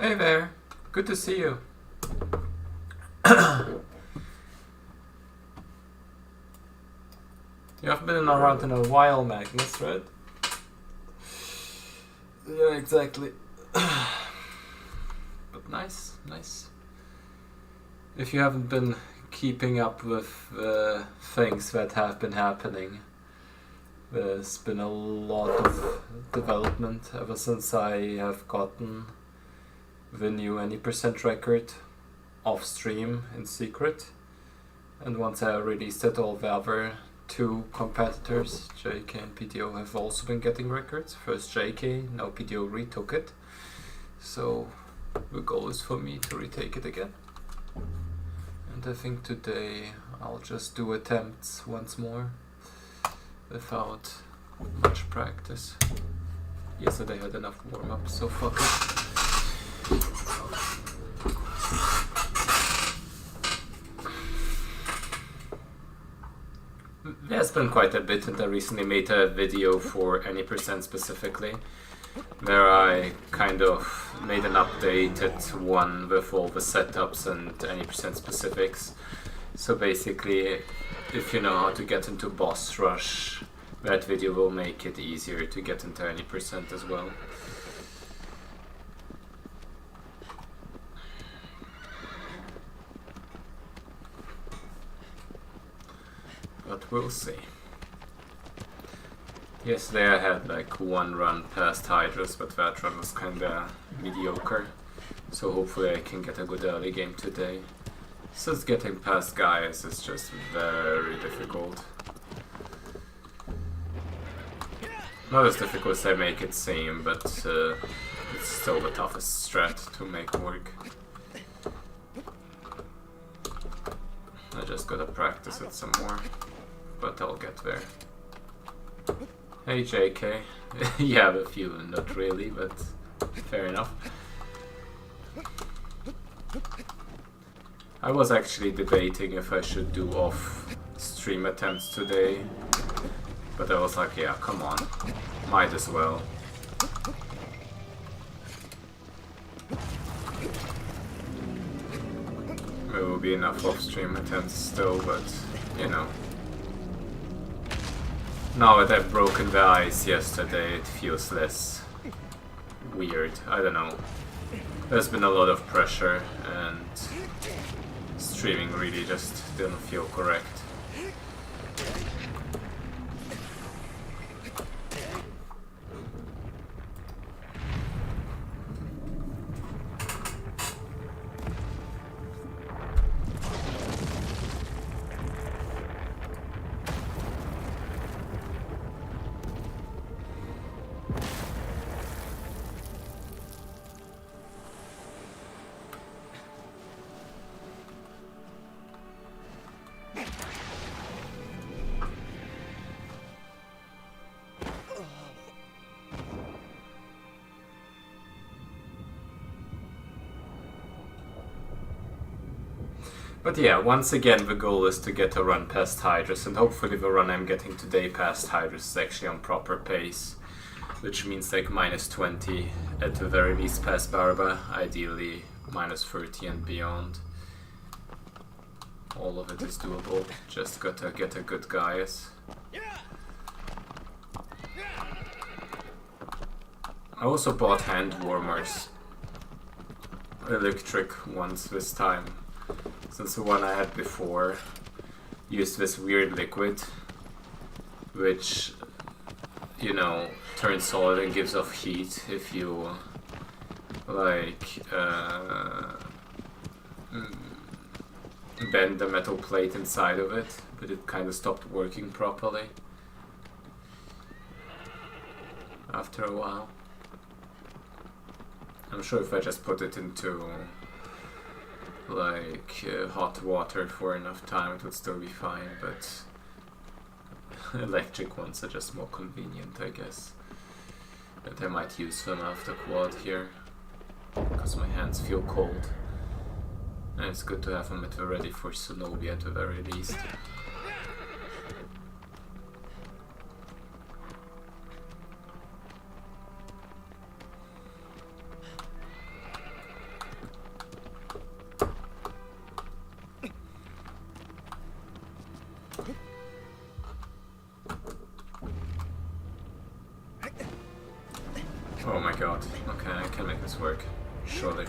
Hey there, good to see you. You haven't been around in a while, Magnus, right? Yeah, exactly. But nice. If you haven't been keeping up with things that have been happening, there's been a lot of development ever since I have gotten the new any % record off stream in secret, and once I released it, all the other two competitors, JK and PTO, have also been getting records. First JK, now PTO retook it, so the goal is for me to retake it again. And I think today I'll just do attempts once more without much practice. Yesterday I had enough warm-up, so fuck it. There's been quite a bit, and I recently made a video for any % specifically, where I kind of made an updated one with all the setups and any % specifics. So basically, if you know how to get into boss rush, that video will make it easier to get into any % as well. But we'll see. Yesterday I had like one run past Hydras, but that run was kinda mediocre. So hopefully I can get a good early game today. Since getting past guys is just very difficult. Not as difficult as I make it seem, but it's still the toughest strat to make work. I just gotta practice it some more, but I'll get there. Hey JK. You have a few, not really, but fair enough. I was actually debating if I should do off stream attempts today, but I was like, yeah, come on, might as well. There will be enough off stream attempts still, but you know. Now that I've broken the ice yesterday, it feels less weird. I don't know. There's been a lot of pressure, and streaming really just didn't feel correct. But yeah, once again the goal is to get a run past Hydras, and hopefully the run I'm getting today past Hydras is actually on proper pace, which means like -20 at the very least past Barba, ideally -30 and beyond. All of it is doable, just gotta get a good guys. I also bought hand warmers, electric ones this time, since the one I had before used this weird liquid, which, you know, turns solid and gives off heat if you, like, bend the metal plate inside of it, but it kind of stopped working properly after a while. I'm sure if I just put it into like hot water for enough time it would still be fine, but electric ones are just more convenient, I guess. And I might use them after quad here, because my hands feel cold. And it's good to have them at the ready for Shinobi at the very least. god. Okay, I can make this work. Surely.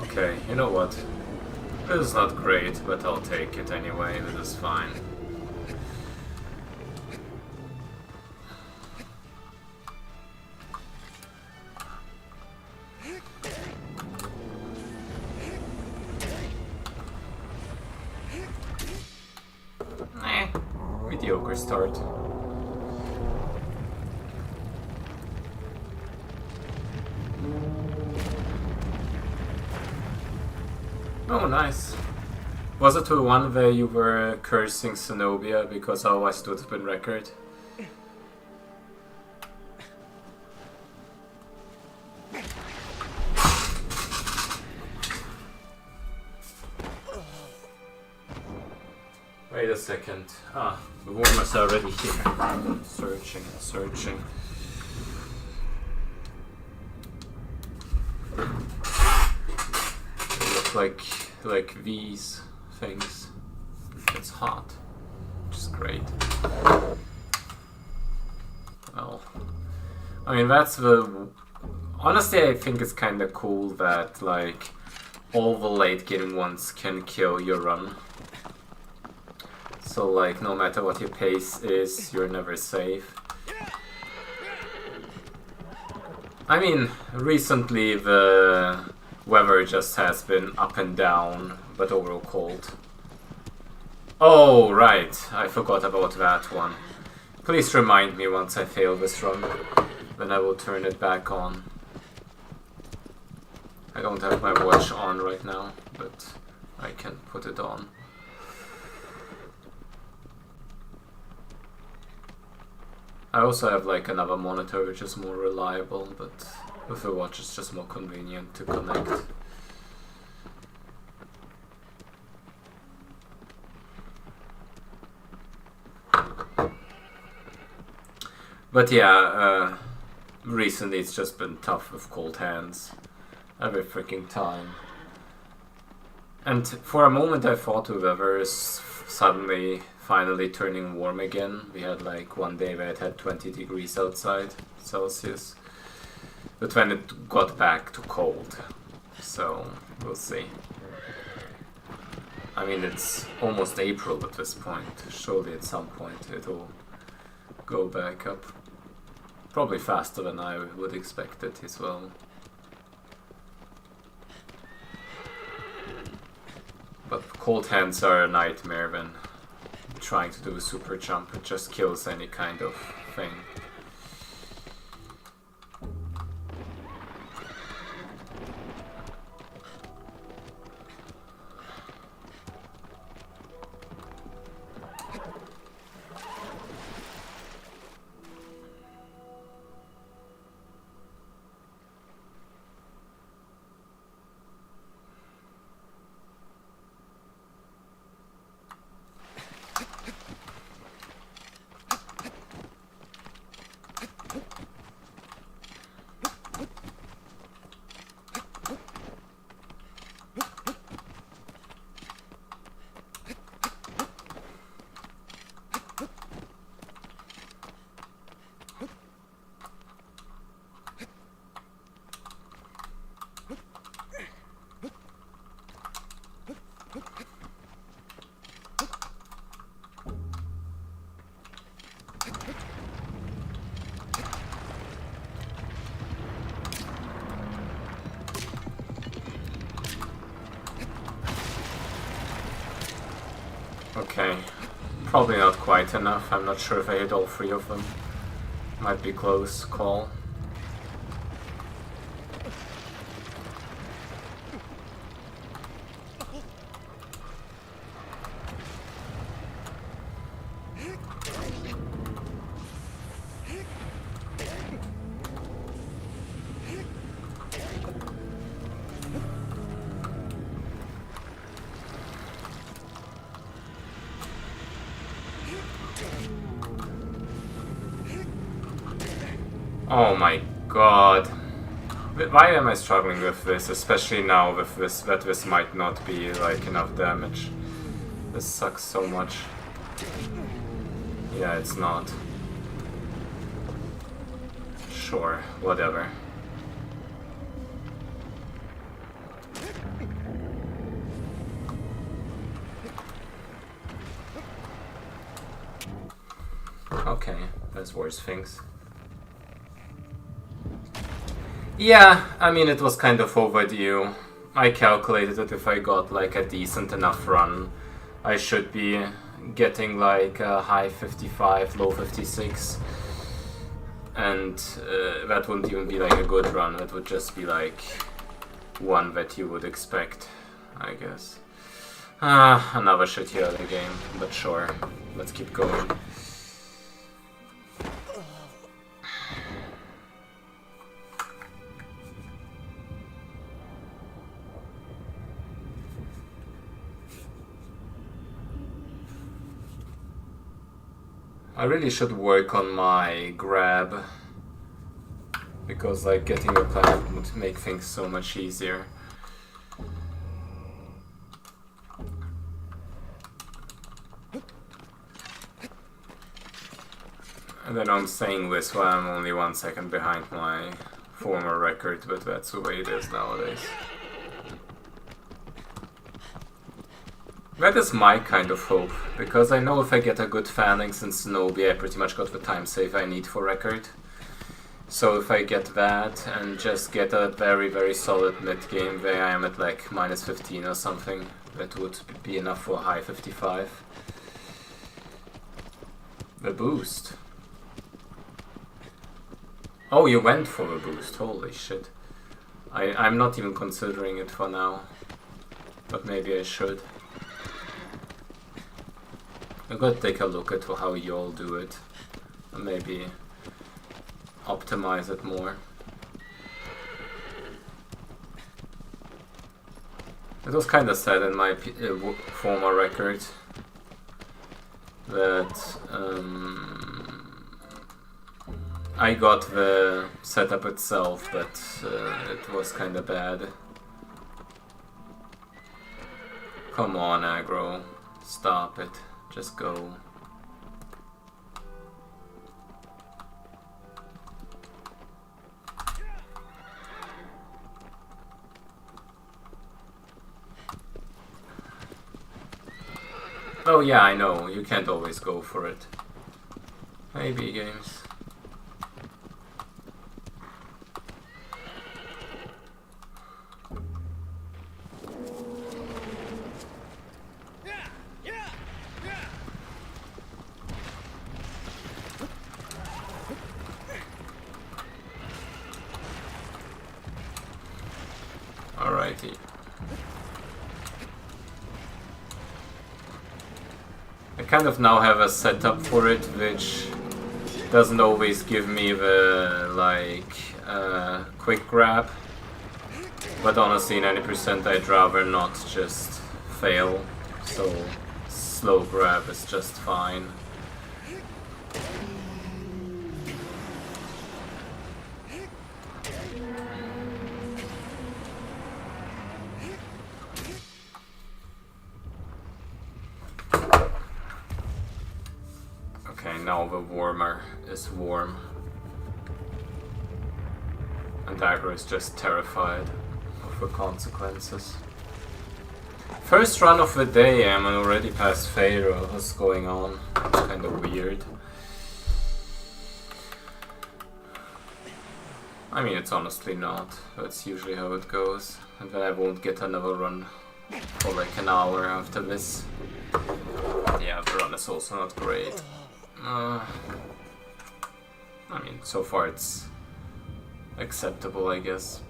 Okay, you know what? This is not great, but I'll take it anyway. This is fine. Mediocre start. Oh, nice. Was it the one where you were cursing Zenobia because otherwise it would have been record? Wait a second. Ah, the warmer's already here. Searching and searching. They look like these things. It's hot, which is great. Well, I mean that's the. Honestly, I think it's kind of cool that like all the late game ones can kill your run. So like no matter what your pace is, you're never safe. I mean, recently the weather just has been up and down, but overall cold. Oh right, I forgot about that one. Please remind me once I fail this run, then I will turn it back on. I don't have my watch on right now, but I can put it on. I also have like another monitor which is more reliable, but with the watch it's just more convenient to connect. But yeah, recently it's just been tough with cold hands every freaking time. And for a moment I thought the weather is suddenly finally turning warm again. We had like one day where it had 20 degrees outside Celsius, but then it got back to cold, so we'll see. I mean, it's almost April at this point. Surely at some point it'll go back up. Probably faster than I would expect it as well. But cold hands are a nightmare when trying to do a super jump. It just kills any kind of thing. Okay, probably not quite enough. I'm not sure if I hit all three of them. Might be close call. Oh my god. Why am I struggling with this, especially now with this, that this might not be like enough damage? This sucks so much. Yeah, it's not. Sure, whatever. Okay, there's worse things. Yeah, I mean, it was kind of overdue. I calculated that if I got like a decent enough run, I should be getting like a high 55, low 56. And that wouldn't even be like a good run, that would just be like one that you would expect, I guess. Another shitty early game, but sure, let's keep going. I really should work on my grab, because like getting a planet would make things so much easier. And then I'm saying this while I'm only 1 second behind my former record, but that's the way it is nowadays. That is my kind of hope, because I know if I get a good phalanx in Zenobia, I pretty much got the time save I need for record. So if I get that and just get a very, very solid mid-game where I am at like minus 15 or something, that would be enough for a high 55. The boost. Oh, you went for the boost, holy shit. I'm not even considering it for now, but maybe I should. I'm gonna take a look at how you all do it and maybe optimize it more. It was kind of sad in my former record that I got the setup itself, but it was kind of bad. Come on, aggro. Stop it. Just go. Oh yeah, I know. You can't always go for it. Maybe games. Alrighty. I kind of now have a setup for it, which doesn't always give me the, like, quick grab. But honestly, 90% I'd rather not just fail, so slow grab is just fine. Now the warmer is warm. And aggro is just terrified of the consequences. First run of the day, I'm already past Pharaoh. What's going on? It's kind of weird. I mean, it's honestly not. That's usually how it goes. And then I won't get another run for like an hour after this. Yeah, the run is also not great. I mean, so far it's acceptable, I guess.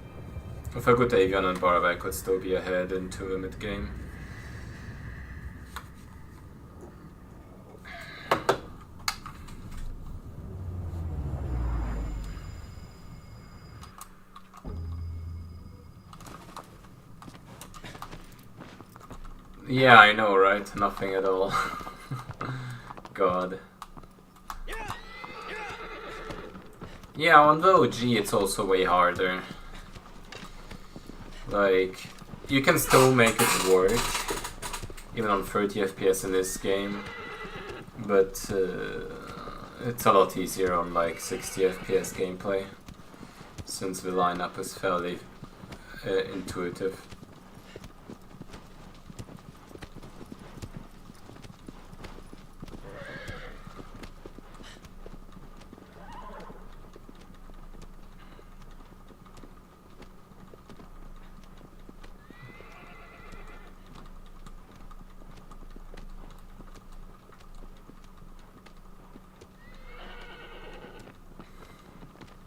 With a good Avian and Barb, I could still be ahead into the mid-game. Yeah, I know, right? Nothing at all. God. Yeah, on the OG it's also way harder. Like, you can still make it work, even on 30 FPS in this game, but it's a lot easier on like 60 FPS gameplay, since the lineup is fairly intuitive.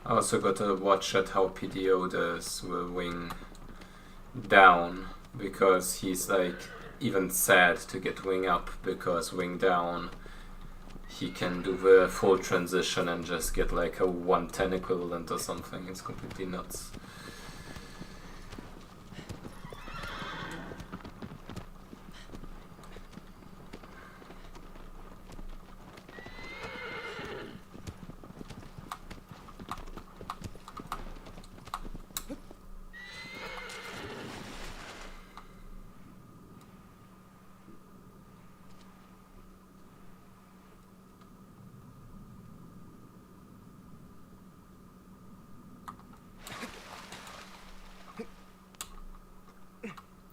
I also got to watch at how PDO does the wing down, because he's like even sad to get wing up, because wing down he can do the full transition and just get like a 110 equivalent or something. It's completely nuts.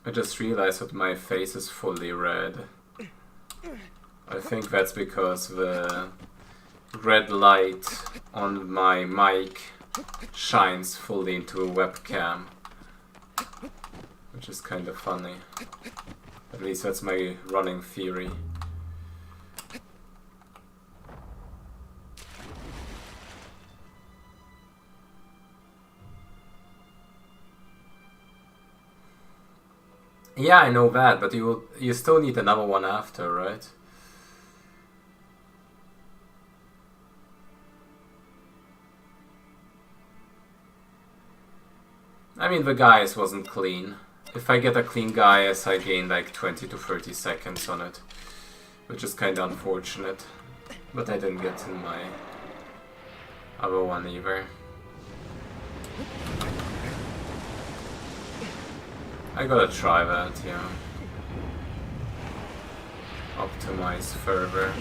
I just realized that my face is fully red. I think that's because the red light on my mic shines fully into a webcam, which is kind of funny. At least that's my running theory. Yeah, I know that, but you still need another one after, right? I mean, the Gaius wasn't clean. If I get a clean Gaius, I gain like 20 to 30 seconds on it, which is kind of unfortunate. But I didn't get in my other one either. I gotta try that, yeah. Optimize further.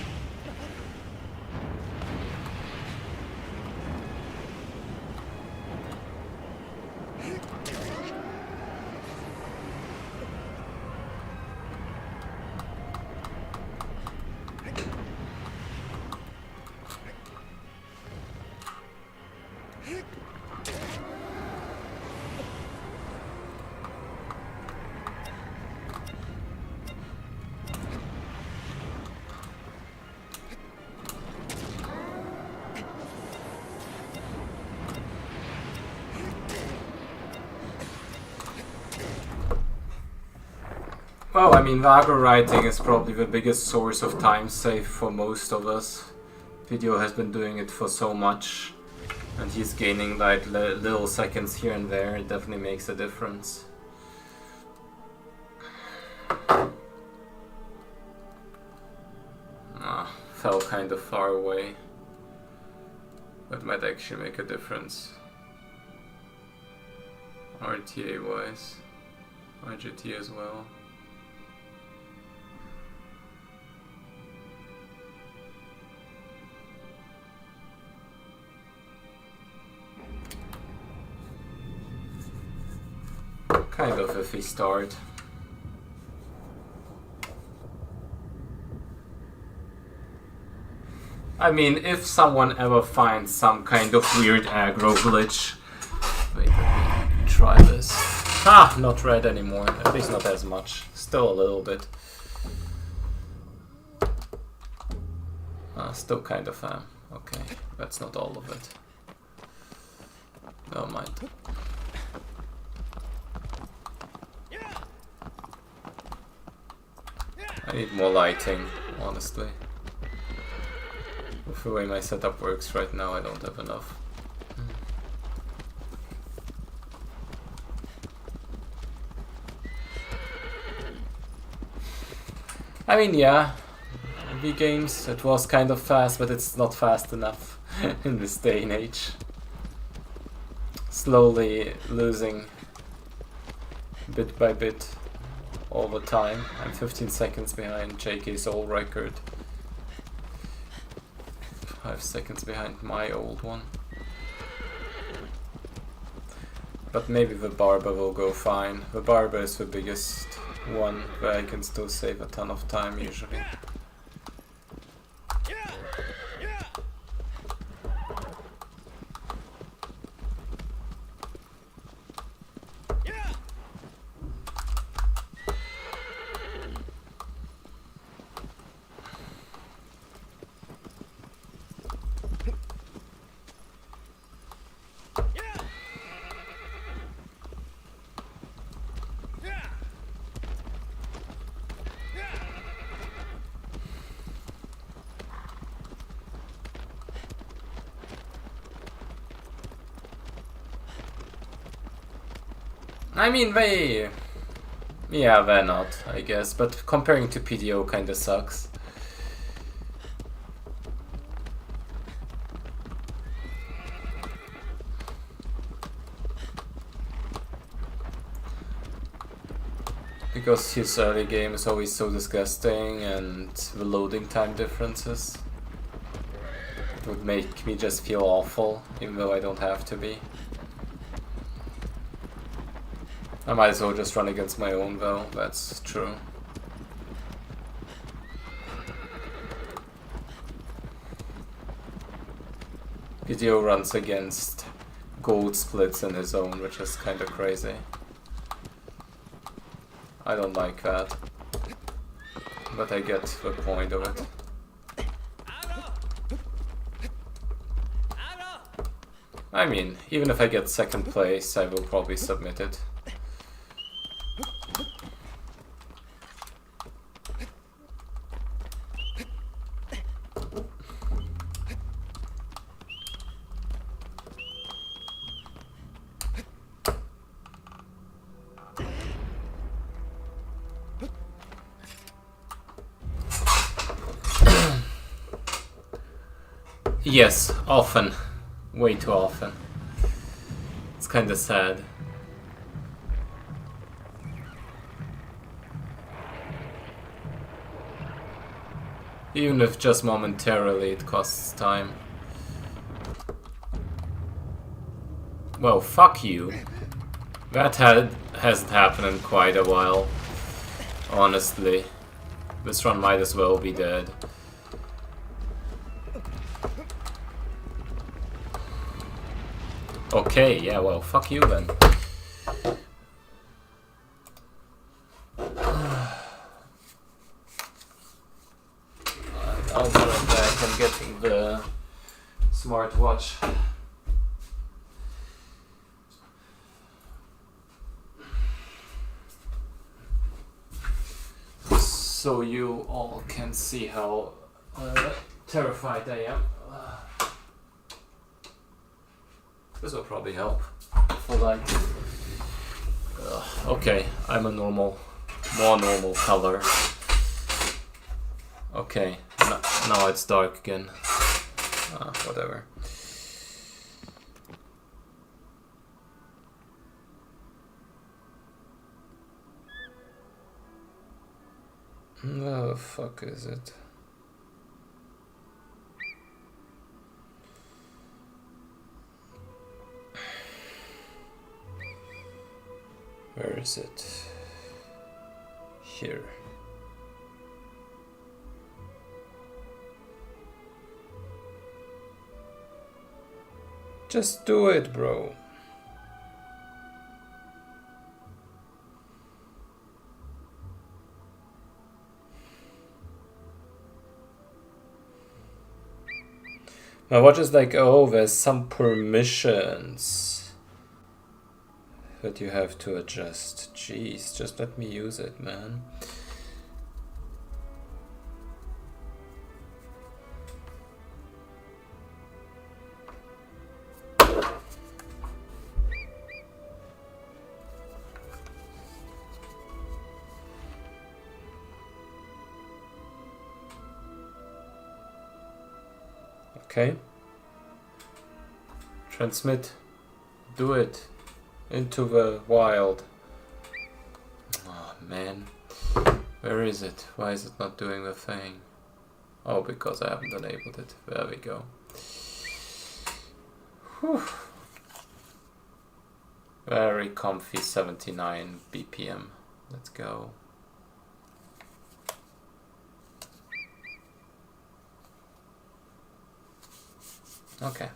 Well, I mean, Vago writing is probably the biggest source of time save for most of us. Video has been doing it for so much, and he's gaining like little seconds here and there. It definitely makes a difference. Fell kind of far away. That might actually make a difference. RTA wise. RGT as well. Kind of iffy start. I mean, if someone ever finds some kind of weird aggro glitch... Wait, let me try this. Ah, not red anymore. At least not as much. Still a little bit. Still kind of am. Okay, that's not all of it. Never mind. I need more lighting, honestly. With the way my setup works right now, I don't have enough. I mean, yeah, V games, it was kind of fast, but it's not fast enough in this day and age. Slowly losing, bit by bit, all the time. I'm 15 seconds behind JK's old record. 5 seconds behind my old one. But maybe the Barber will go fine. The Barber is the biggest one where I can still save a ton of time usually. I mean, yeah, they're not, I guess, but comparing to PDO kinda sucks. Because his early game is always so disgusting, and the loading time differences would make me just feel awful, even though I don't have to be. I might as well just run against my own though, that's true. PDO runs against gold splits in his own, which is kinda crazy. I don't like that, but I get the point of it. I mean, even if I get second place, I will probably submit it. Yes, often. Way too often. It's kinda sad. Even if just momentarily it costs time. Well, fuck you. That hasn't happened in quite a while. Honestly. This run might as well be dead. Okay, yeah, well, fuck you then. I'll be right back. I'm getting the smartwatch. So you all can see how terrified I am. This will probably help for that. Okay, I'm a more normal color. Okay, now it's dark again. Whatever. Where the fuck is it? Where is it? Here. Just do it, bro. My watch is like, oh, there's some permissions that you have to adjust. Jeez, just let me use it, man. Okay. Transmit. Do it. Into the wild. Oh, man. Where is it? Why is it not doing the thing? Oh, because I haven't enabled it. There we go. Whew. Very comfy 79 BPM. Let's go. Okay.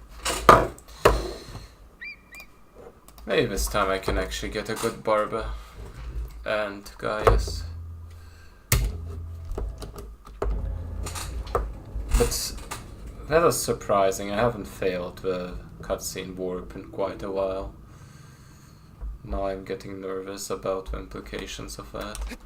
Maybe this time I can actually get a good barber and Gaius. But that was surprising. I haven't failed the cutscene warp in quite a while. Now I'm getting nervous about the implications of that.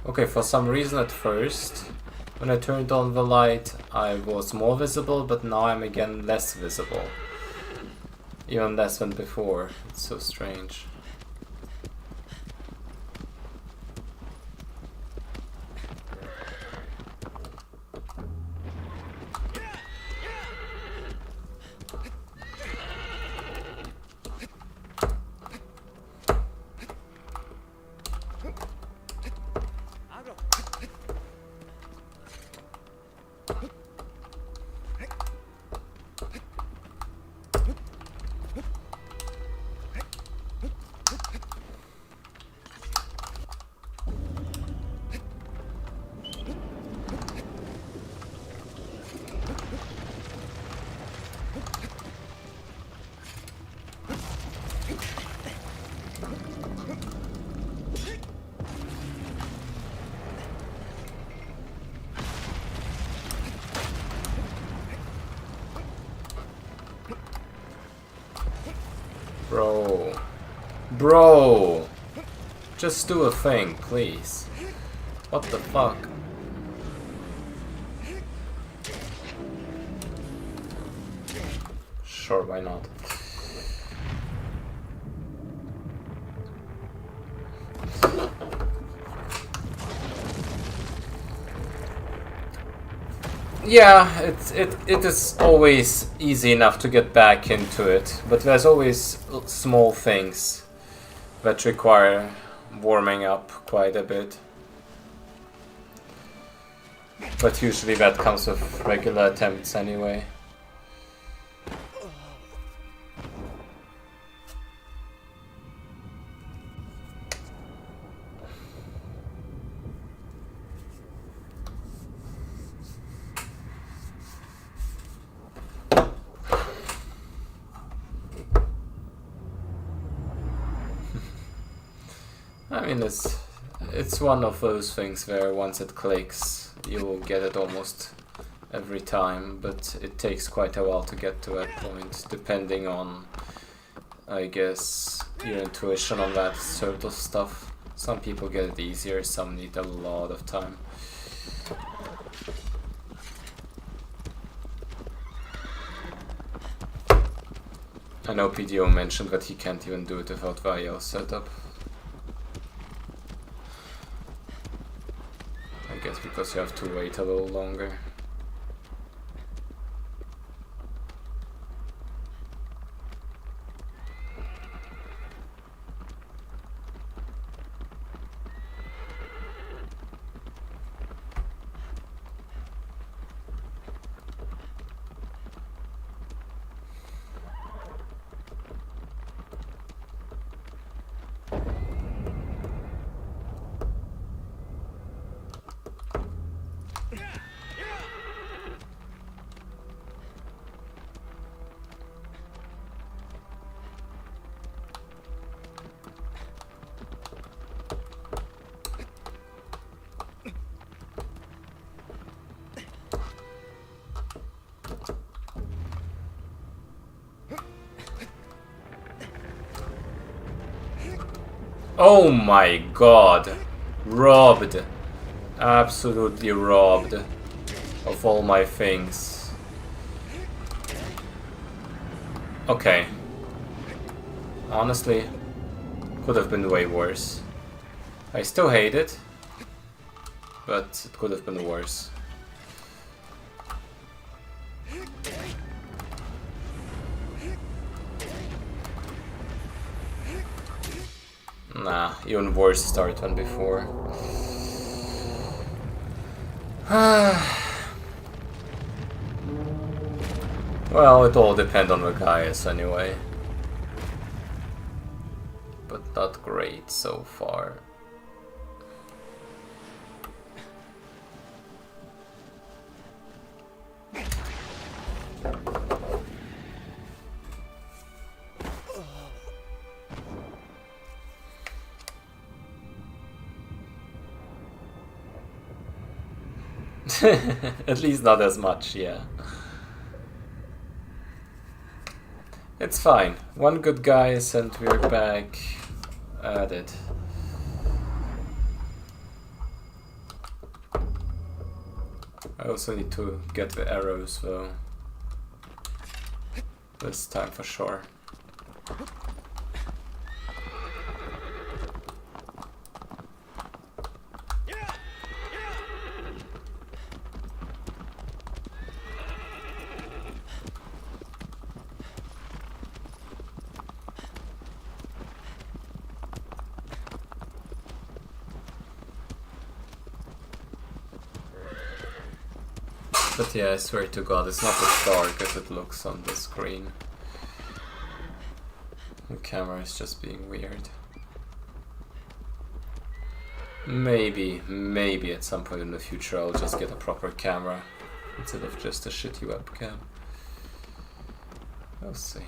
Okay, for some reason at first, when I turned on the light, I was more visible, but now I'm again less visible. Even less than before. It's so strange. Bro! Just do a thing, please. What the fuck? Sure, why not? Yeah, it is always easy enough to get back into it, but there's always small things that require warming up quite a bit. But usually that comes with regular attempts anyway. I mean, it's one of those things where once it clicks, you will get it almost every time, but it takes quite a while to get to that point, depending on, I guess, your intuition on that sort of stuff. Some people get it easier, some need a lot of time. I know PDO mentioned that he can't even do it without the IO setup. I guess because you have to wait a little longer. Oh my god! Robbed. Absolutely robbed of all my things. Okay. Honestly, could have been way worse. I still hate it, but it could have been worse. Nah, even worse start than before. Well, it all depends on the guys anyway. But not great so far. At least not as much, yeah. It's fine. One good guys and we're back at it. I also need to get the arrows though. This time for sure. But yeah, I swear to God, it's not as dark as it looks on the screen. The camera is just being weird. Maybe at some point in the future I'll just get a proper camera instead of just a shitty webcam. We'll see.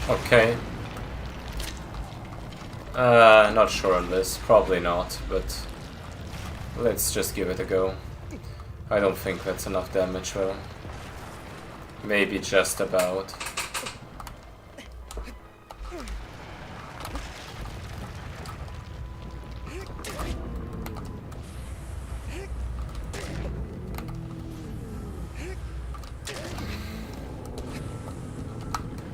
Okay. Not sure on this. Probably not, but let's just give it a go. I don't think that's enough damage though. Maybe just about.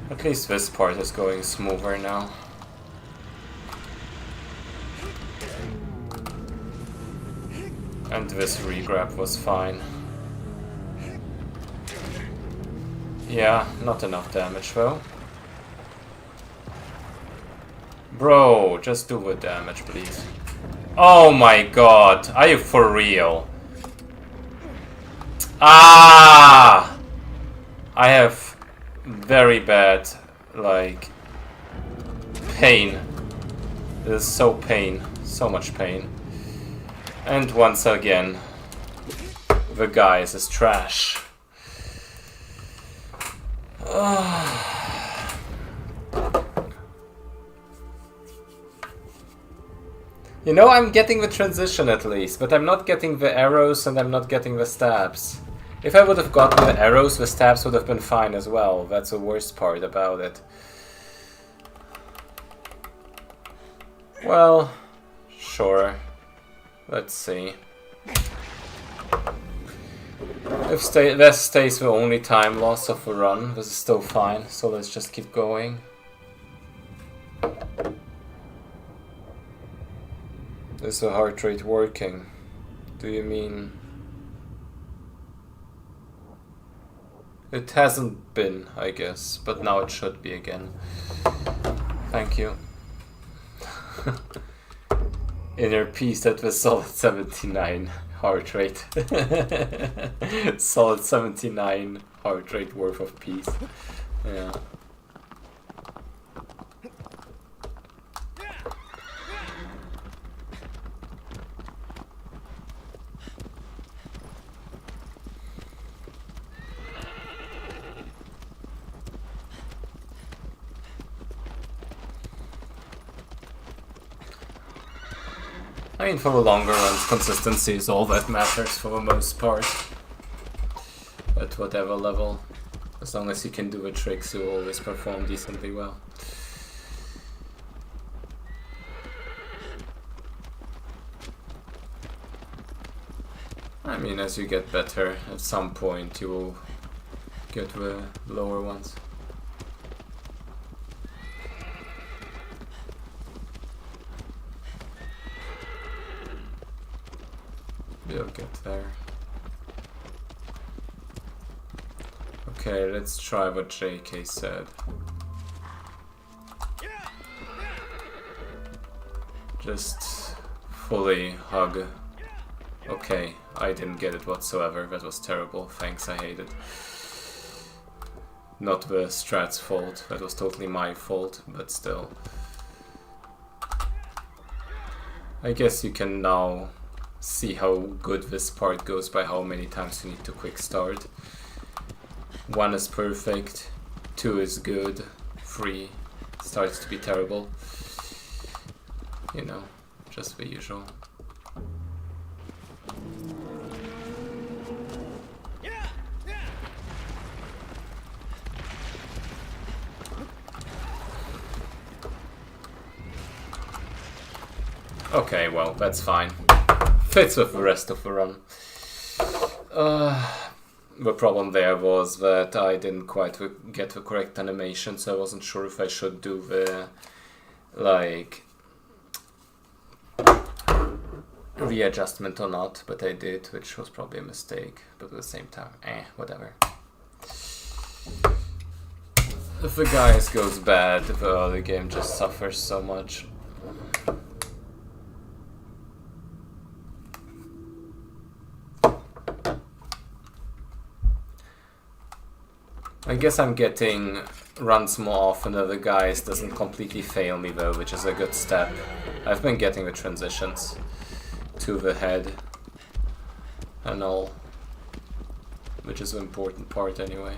At least this part is going smoother now. And this regrab was fine. Yeah, not enough damage though. Bro, just do the damage, please. Oh my god, are you for real? Ah! I have very bad, like, pain. It is so pain. So much pain. And once again, the guys is trash. You know, I'm getting the transition at least, but I'm not getting the arrows and I'm not getting the stabs. If I would have gotten the arrows, the stabs would have been fine as well. That's the worst part about it. Well, sure. Let's see. If that stays the only time loss of the run, this is still fine, so let's just keep going. Is the heart rate working? Do you mean... It hasn't been, I guess, but now it should be again. Thank you. Inner peace at the solid 79 heart rate. Solid 79 heart rate worth of peace. Yeah. I mean, for the longer runs, consistency is all that matters for the most part. At whatever level. As long as you can do the tricks, you always perform decently well. I mean, as you get better, at some point you will get the lower ones. You'll get there. Okay, let's try what JK said. Just fully hug. Okay, I didn't get it whatsoever. That was terrible. Thanks, I hate it. Not the strat's fault. That was totally my fault, but still. I guess you can now see how good this part goes by how many times you need to quick start. 1 is perfect, 2 is good, 3 starts to be terrible. You know, just the usual. Okay, well, that's fine. Fits with the rest of the run. The problem there was that I didn't quite get the correct animation, so I wasn't sure if I should do the, like, readjustment or not, but I did, which was probably a mistake, but at the same time, whatever. If the guys goes bad, the early game just suffers so much. I guess I'm getting runs more often than the guys doesn't completely fail me though, which is a good step. I've been getting the transitions to the head and all, which is the important part anyway.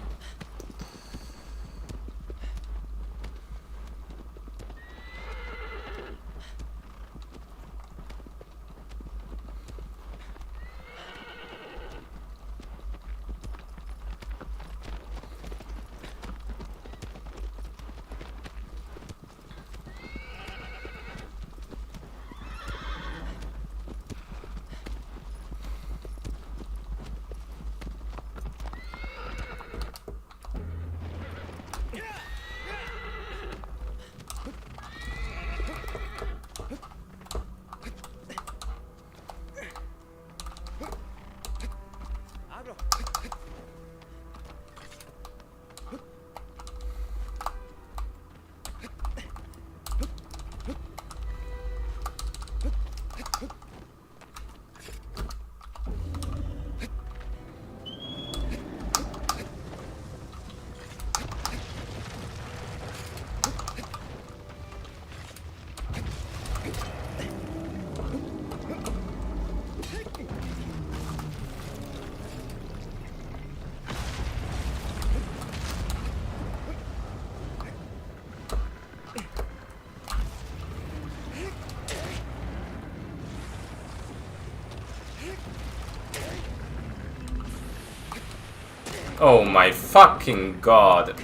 Oh my fucking god.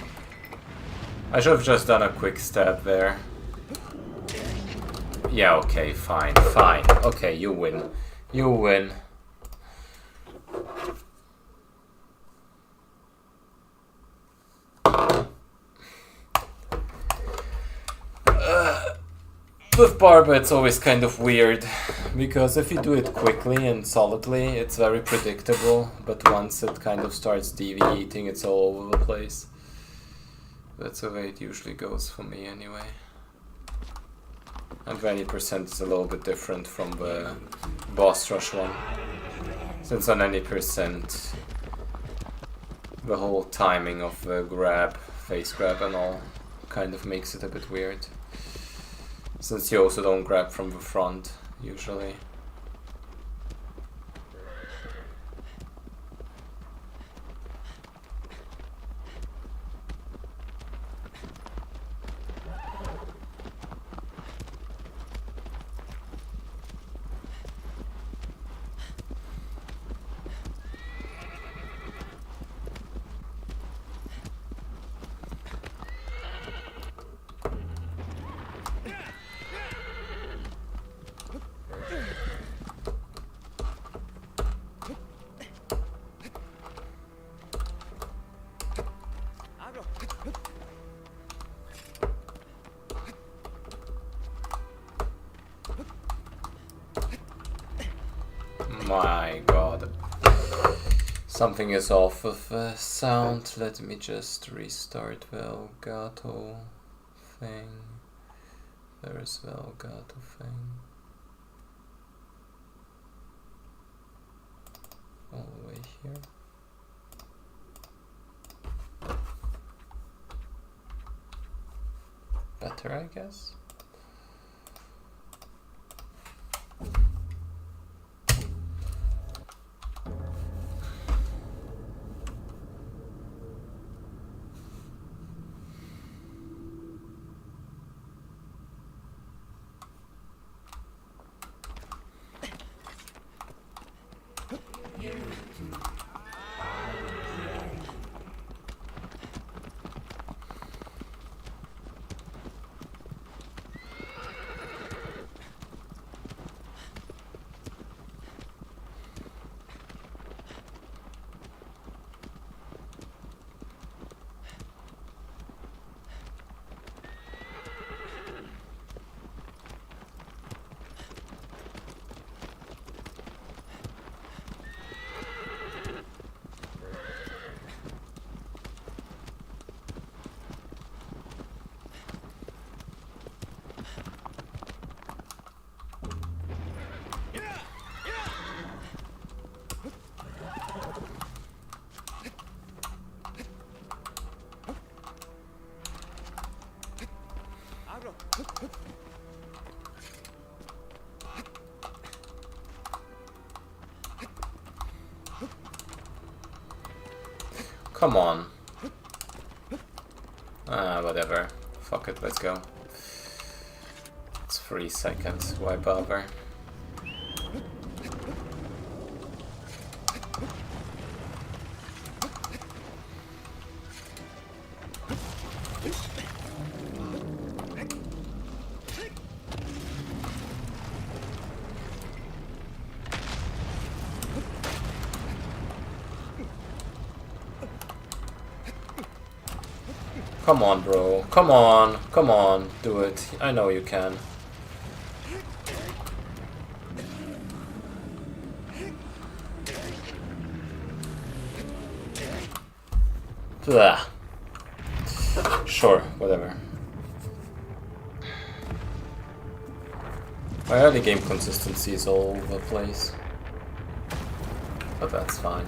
I should have just done a quick stab there. Yeah, okay, fine, fine. Okay, you win. You win. With Barba it's always kind of weird, because if you do it quickly and solidly, it's very predictable, but once it kind of starts deviating, it's all over the place. That's the way it usually goes for me anyway. And 20% is a little bit different from the boss rush one. Since on any percent, the whole timing of the grab, face grab and all, kind of makes it a bit weird. Since you also don't grab from the front, usually. My god. Something is off with the sound. Let me just restart the Elgato thing. There is the Elgato thing. All the way here. Better, I guess. Come on. Whatever. Fuck it, let's go. It's 3 seconds, why bother? Come on, bro. Come on. Come on. Do it. I know you can. Blah. Sure, whatever. My early game consistency is all over the place. But that's fine.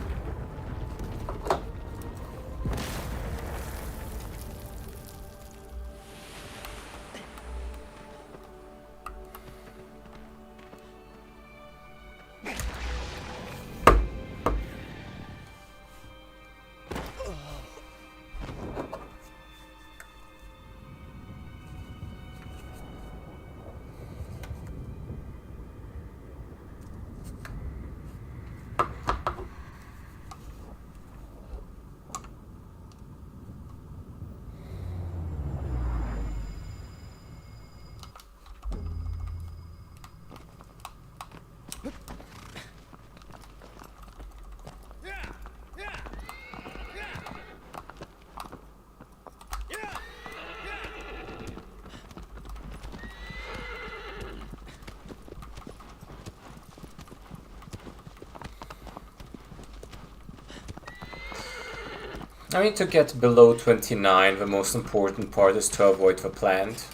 I mean, to get below 29, the most important part is to avoid the plant.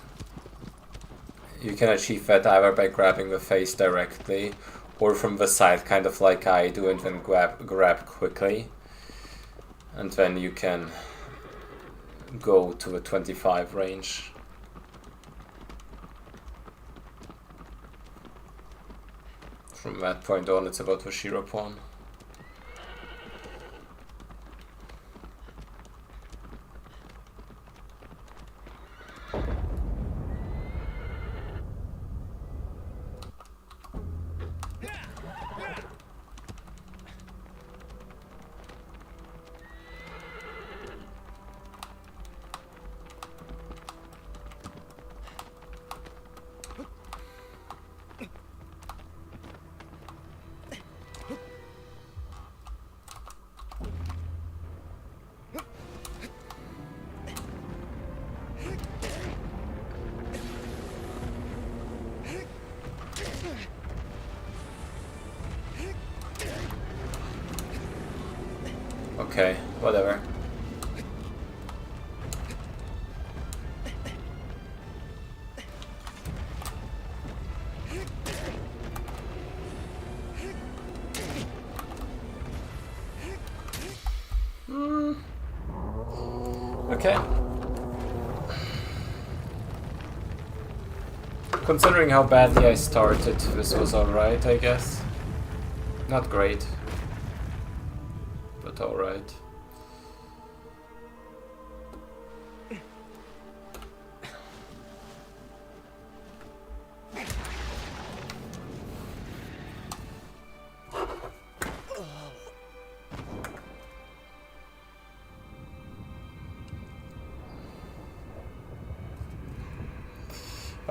You can achieve that either by grabbing the face directly, or from the side, kind of like I do, and then grab quickly. And then you can go to the 25 range. From that point on, it's about the Shiro pawn. Okay, whatever. Okay. Considering how badly I started, this was alright, I guess. Not great, but alright.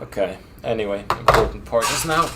Okay, anyway, important part is now.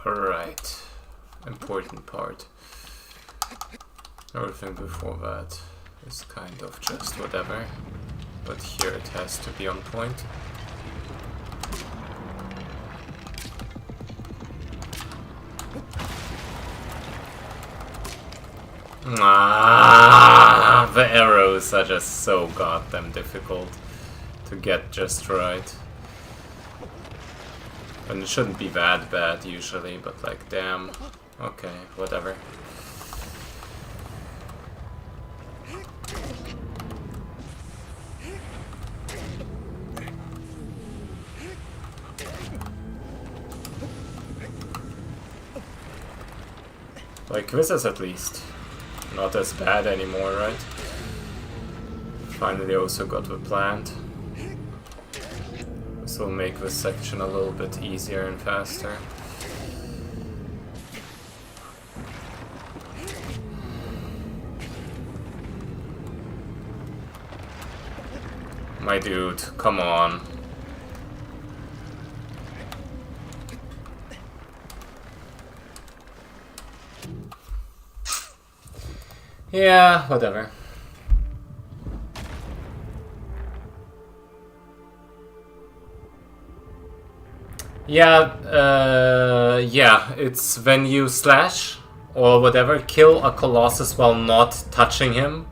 Alright, important part. Everything before that is kind of just whatever, but here it has to be on point. The arrows are just so goddamn difficult to get just right. And it shouldn't be that bad usually, but like, damn. Okay, whatever. Like, this is at least not as bad anymore, right? Finally also got the plant. This will make this section a little bit easier and faster. My dude, come on. Yeah, whatever. Yeah, it's when you slash or whatever, kill a Colossus while not touching him.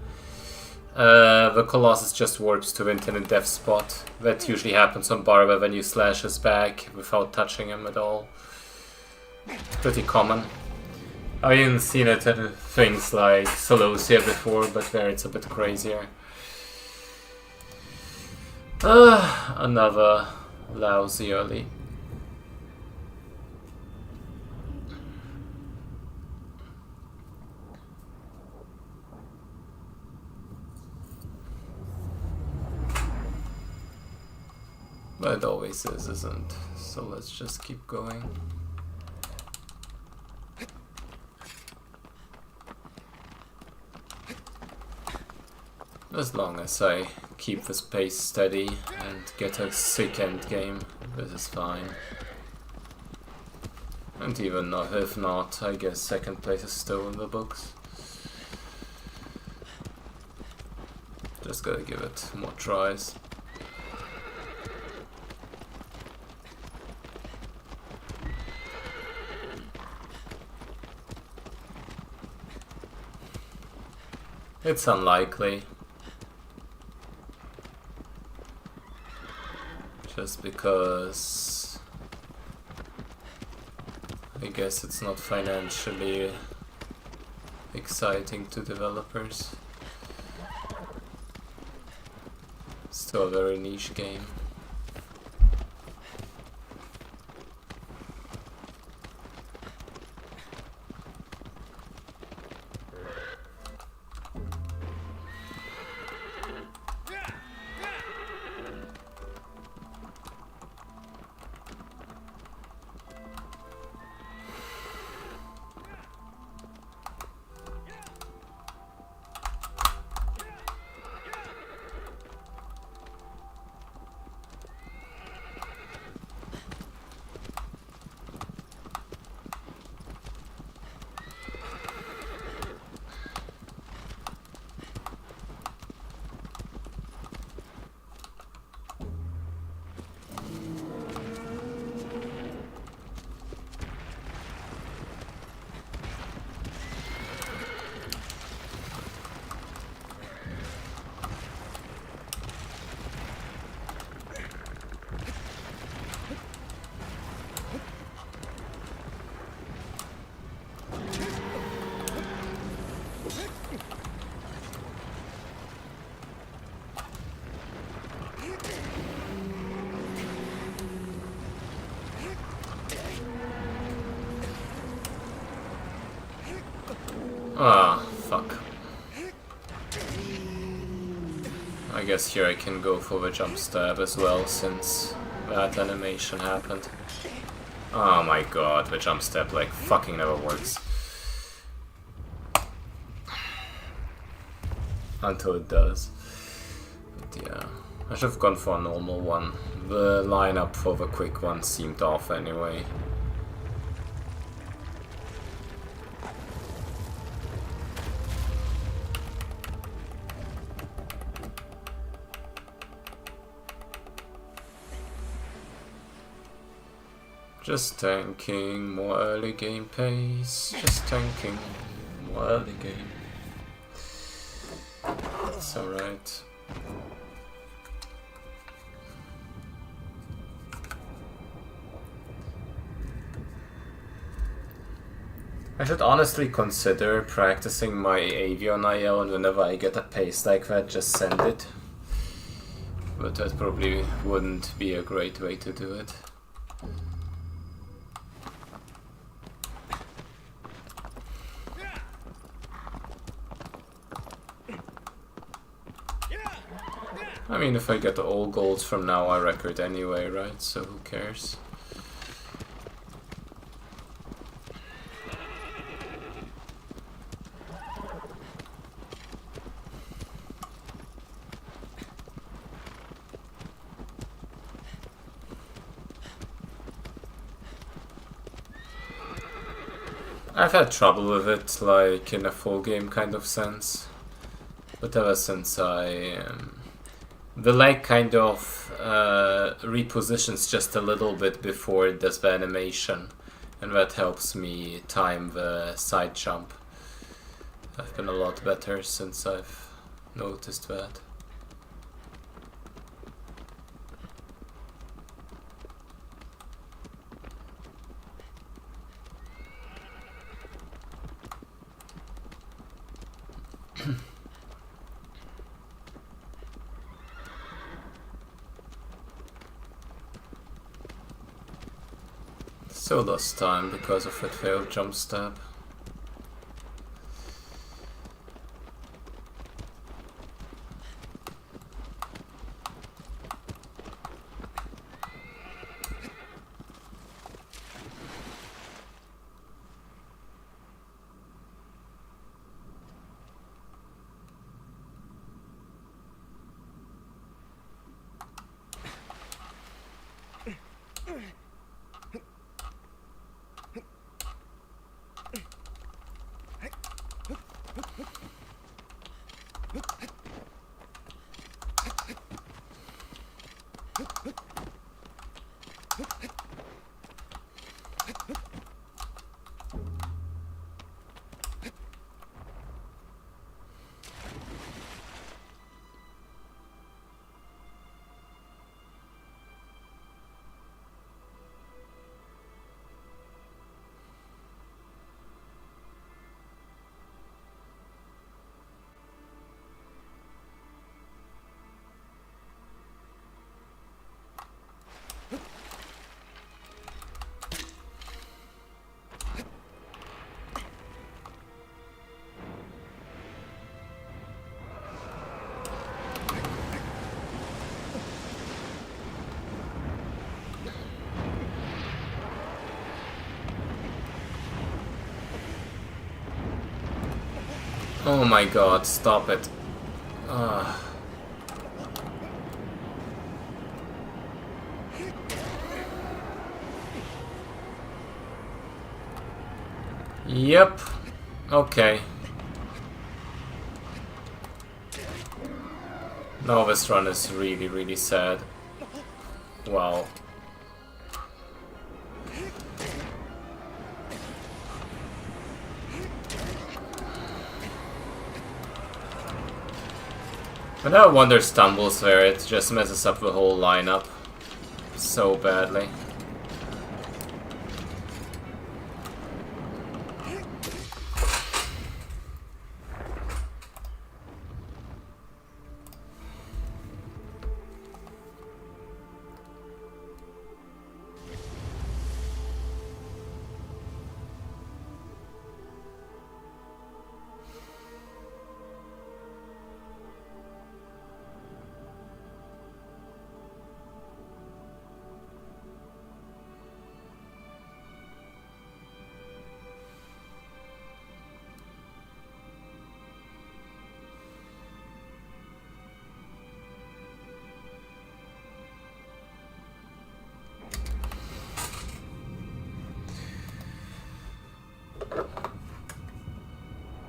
The Colossus just warps to infinite death spot. That usually happens on Barba when you slash his back without touching him at all. Pretty common. I've even seen it at things like Solosia before, but where it's a bit crazier. Another lousy early. But it always is, isn't? So let's just keep going. As long as I keep this pace steady and get a sick end game, this is fine. And even if not, I guess second place is still in the books. Just gotta give it more tries. It's unlikely. Just because I guess it's not financially exciting to developers. Still a very niche game. Ah, fuck. I guess here I can go for the jump stab as well, since that animation happened. Oh my god, the jump stab like fucking never works. Until it does. But yeah, I should have gone for a normal one. The lineup for the quick one seemed off anyway. Just tanking, more early game pace. Just tanking, more early game. That's alright. I should honestly consider practicing my Avion IO, and whenever I get a pace like that, just send it. But that probably wouldn't be a great way to do it. I mean, if I get all golds from now, I record anyway, right? So who cares? I've had trouble with it, like in a full game kind of sense. But ever since the leg kind of repositions just a little bit before it does the animation, and that helps me time the side jump. I've been a lot better since I've noticed that. So lost time because of that failed jump stab. Oh my god, stop it. Yep. Okay. Now this run is really, really sad. Wow. But no wonder stumbles there, it just messes up the whole lineup so badly.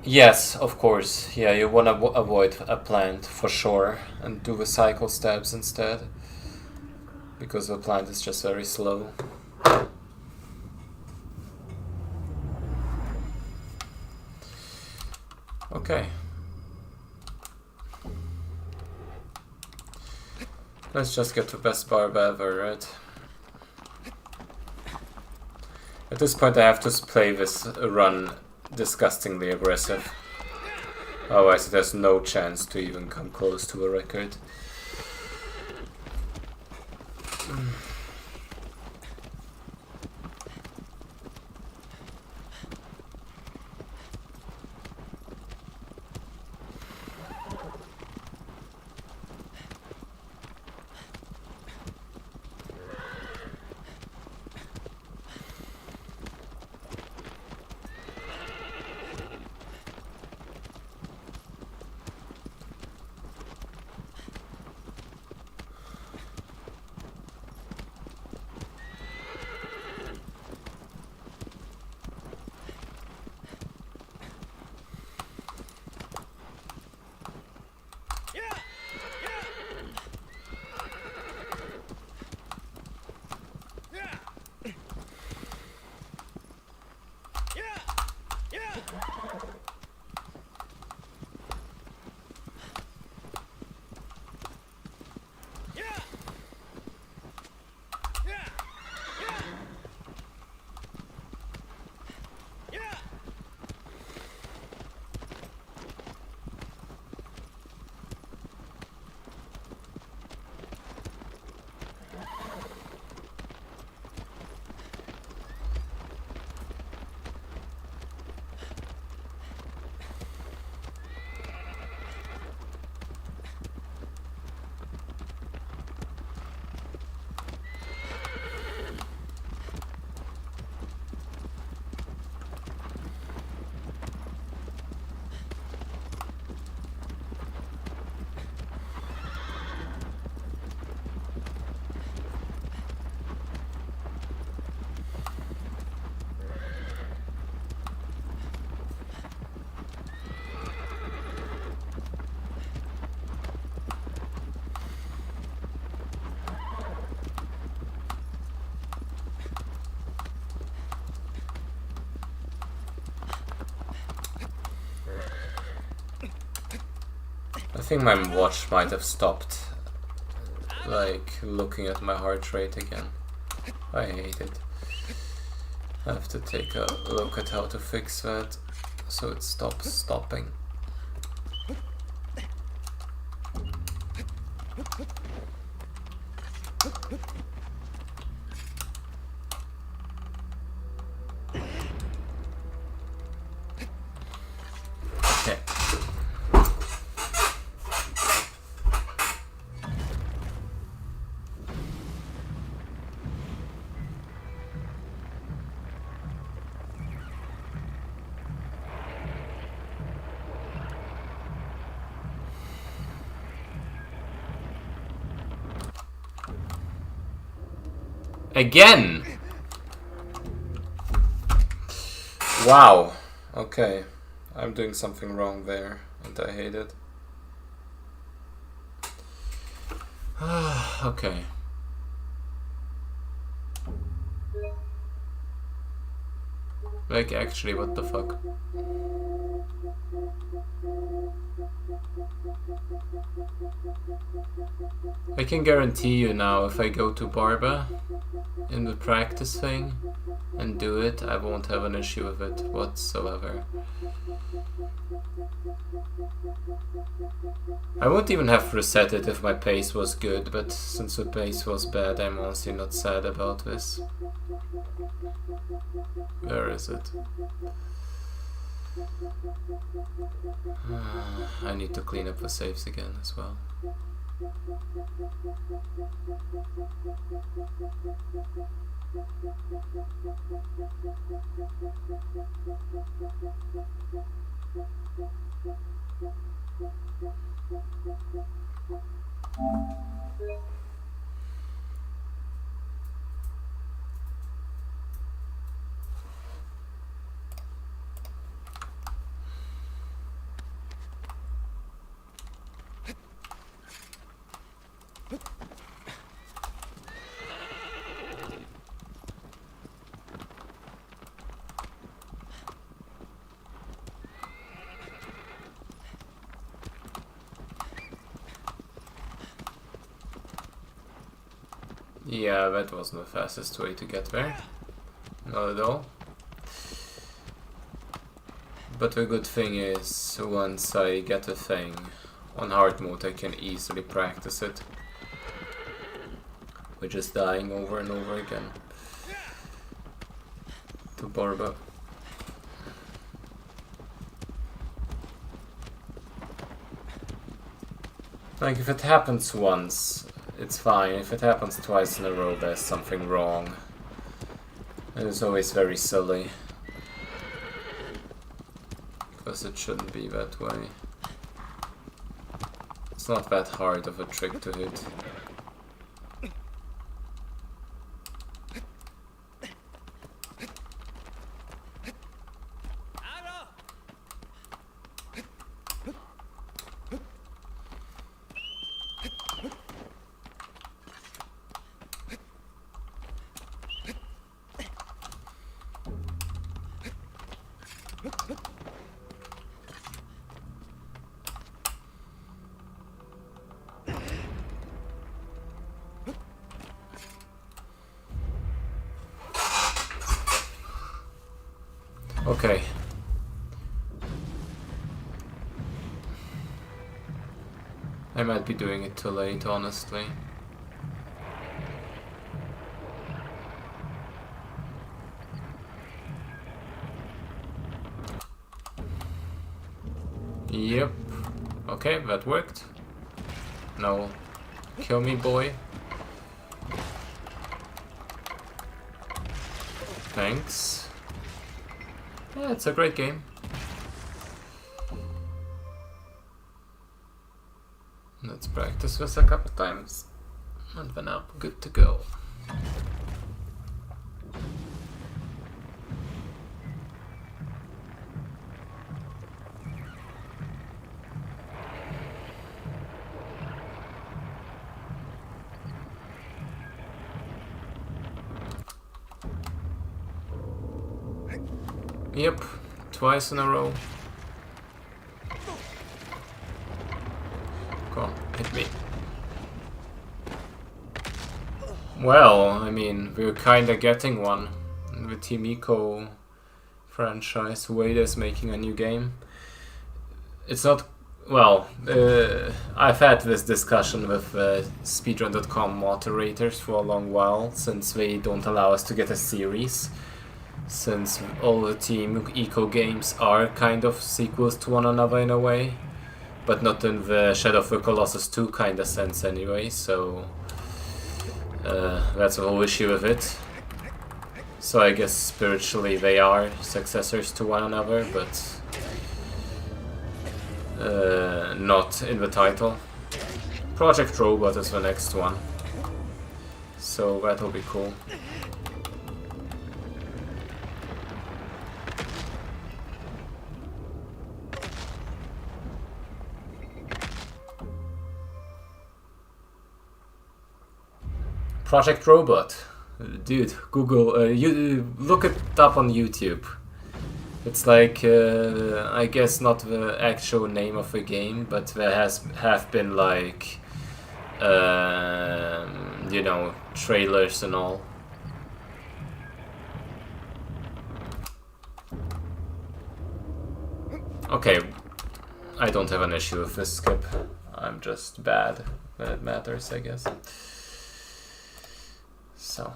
Yes, of course. Yeah, you want to avoid a plant for sure and do the cycle stabs instead, because the plant is just very slow. Okay. Let's just get the best barb ever, right? At this point I have to play this run disgustingly aggressive. Otherwise there's no chance to even come close to a record. I think my watch might have stopped, like, looking at my heart rate again. I hate it. I have to take a look at how to fix that so it stops stopping. Okay. Again! Wow. Okay. I'm doing something wrong there, and I hate it. Okay. Like, actually, what the fuck? I can guarantee you now, if I go to Barba in the practice thing and do it, I won't have an issue with it whatsoever. I won't even have reset it if my pace was good, but since the pace was bad, I'm honestly not sad about this. Where is it? I need to clean up the saves again as well. Yeah, that wasn't the fastest way to get there. Not at all. But the good thing is, once I get a thing on hard mode, I can easily practice it. With just dying over and over again. To Borba. Like, if it happens once, it's fine. If it happens twice in a row, there's something wrong. And it's always very silly. Because it shouldn't be that way. It's not that hard of a trick to hit. Okay. I might be doing it too late, honestly. Yep. Okay, that worked. No. Kill me, boy. Thanks. Yeah, it's a great game. Let's practice this a couple times. And then I'm good to go. Yep, twice in a row. Come on, hit me. Well, I mean, we're kinda getting one. The Team Eco franchise, Wade is making a new game. It's not... Well, I've had this discussion with speedrun.com moderators for a long while, since they don't allow us to get a series. Since all the Team Eco games are kind of sequels to one another in a way, but not in the Shadow of the Colossus 2 kind of sense anyway, so that's the whole issue with it. So I guess spiritually they are successors to one another, but not in the title. Project Robot is the next one, so that'll be cool. Project Robot, dude. Google, you look it up on YouTube. It's like I guess not the actual name of the game, but there have been like you know, trailers and all. Okay, I don't have an issue with this skip. I'm just bad when it matters, I guess. So,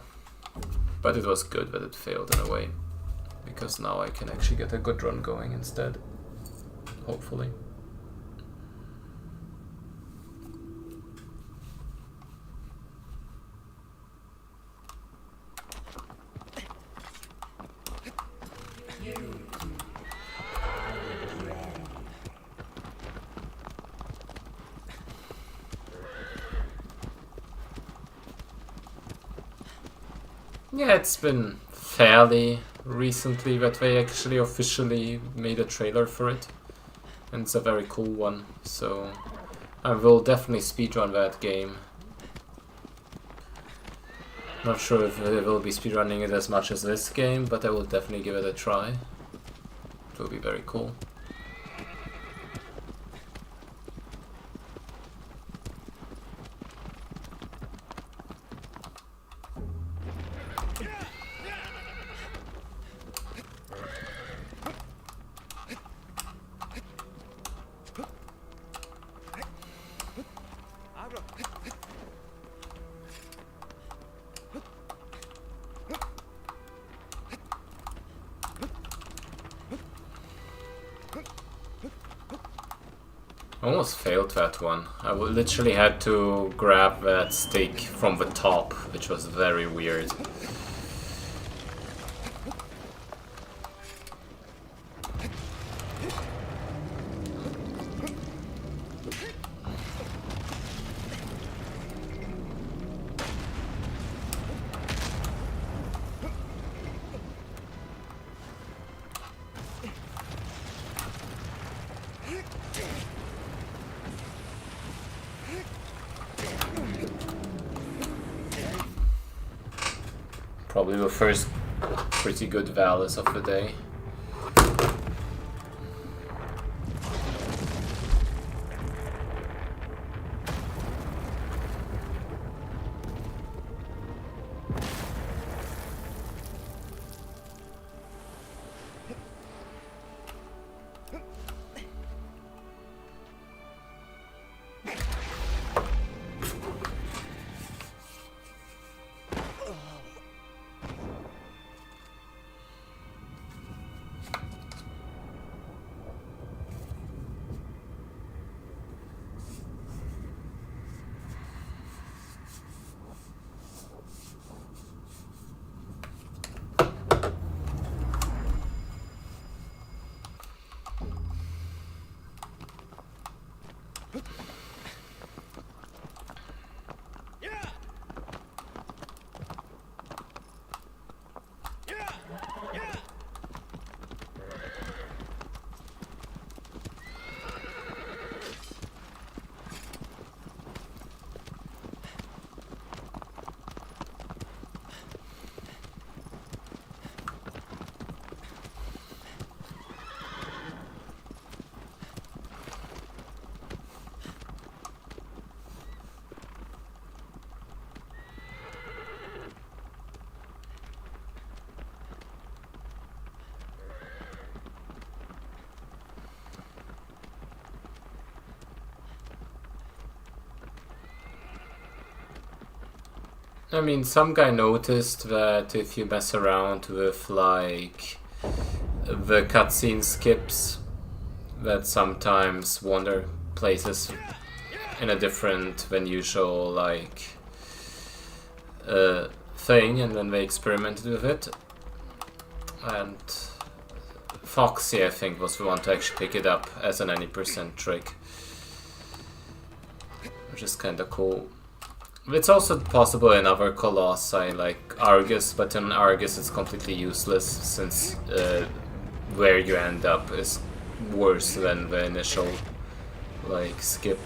but it was good that it failed in a way, because now I can actually get a good run going instead, hopefully. Yeah, it's been fairly recently that they actually officially made a trailer for it, and it's a very cool one, so I will definitely speedrun that game. Not sure if I will be speedrunning it as much as this game, but I will definitely give it a try. It will be very cool. Almost failed that one. I literally had to grab that stick from the top, which was very weird. Probably the first pretty good Valis of the day. I mean, some guy noticed that if you mess around with, like, the cutscene skips, that sometimes wander places in a different than usual, like, thing, and then they experimented with it. And Foxy, I think, was the one to actually pick it up as an any % trick, which is kinda cool. It's also possible in other Colossi, like Argus, but in Argus it's completely useless, since where you end up is worse than the initial, like, skip.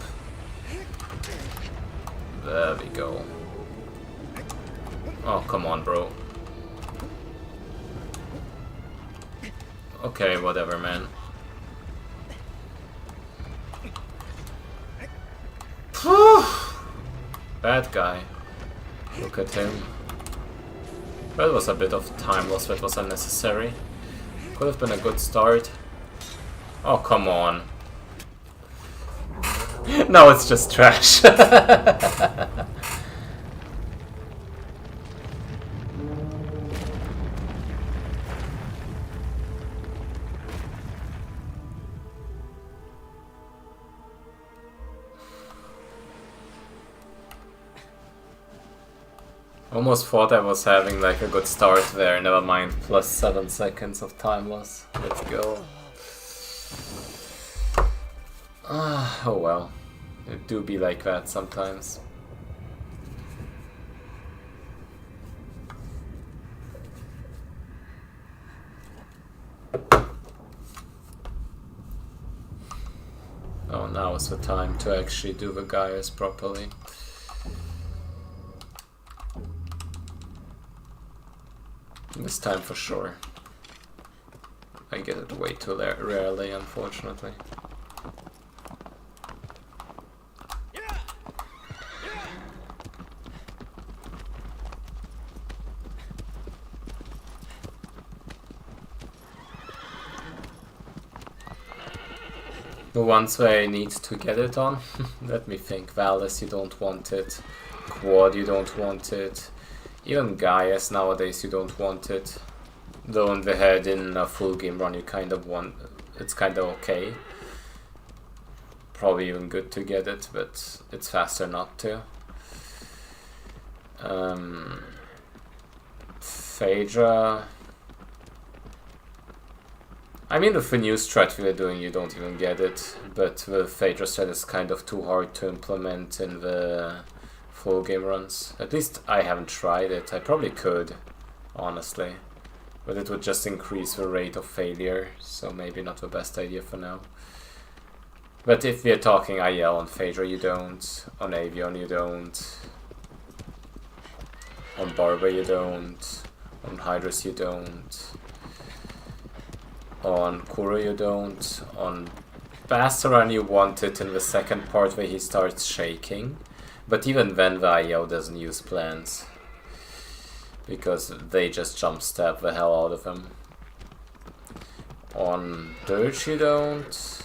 There we go. Oh, come on, bro. Okay, whatever, man. Bad guy. Look at him. That was a bit of time loss that was unnecessary. Could have been a good start. Oh, come on. No, it's just trash. Almost thought I was having like a good start there, never mind, plus 7 seconds of time loss. Let's go. Oh well, it do be like that sometimes. Oh, now is the time to actually do the Gaius properly. This time for sure. I get it way too rarely, unfortunately. The ones where I need to get it on, let me think. Valis, you don't want it. Quad, you don't want it. Even Gaius nowadays, you don't want it. Though on the head in a full game run, you kind of want. It's kind of okay. probably even good to get it, but it's faster not to. Phaedra. I mean, with the new strat we are doing, you don't even get it, but the Phaedra strat is kind of too hard to implement in the full game runs. At least I haven't tried it. I probably could, honestly, but it would just increase the rate of failure, so maybe not the best idea for now. But if we are talking IL on Phaedra, you don't. On Avion, you don't. On Barber, you don't. On Hydrus, you don't. On Kuro, you don't. On Bastaran, you want it in the second part where he starts shaking. But even then, the IO doesn't use plans, because they just jump stab the hell out of him. On Dirge, you don't.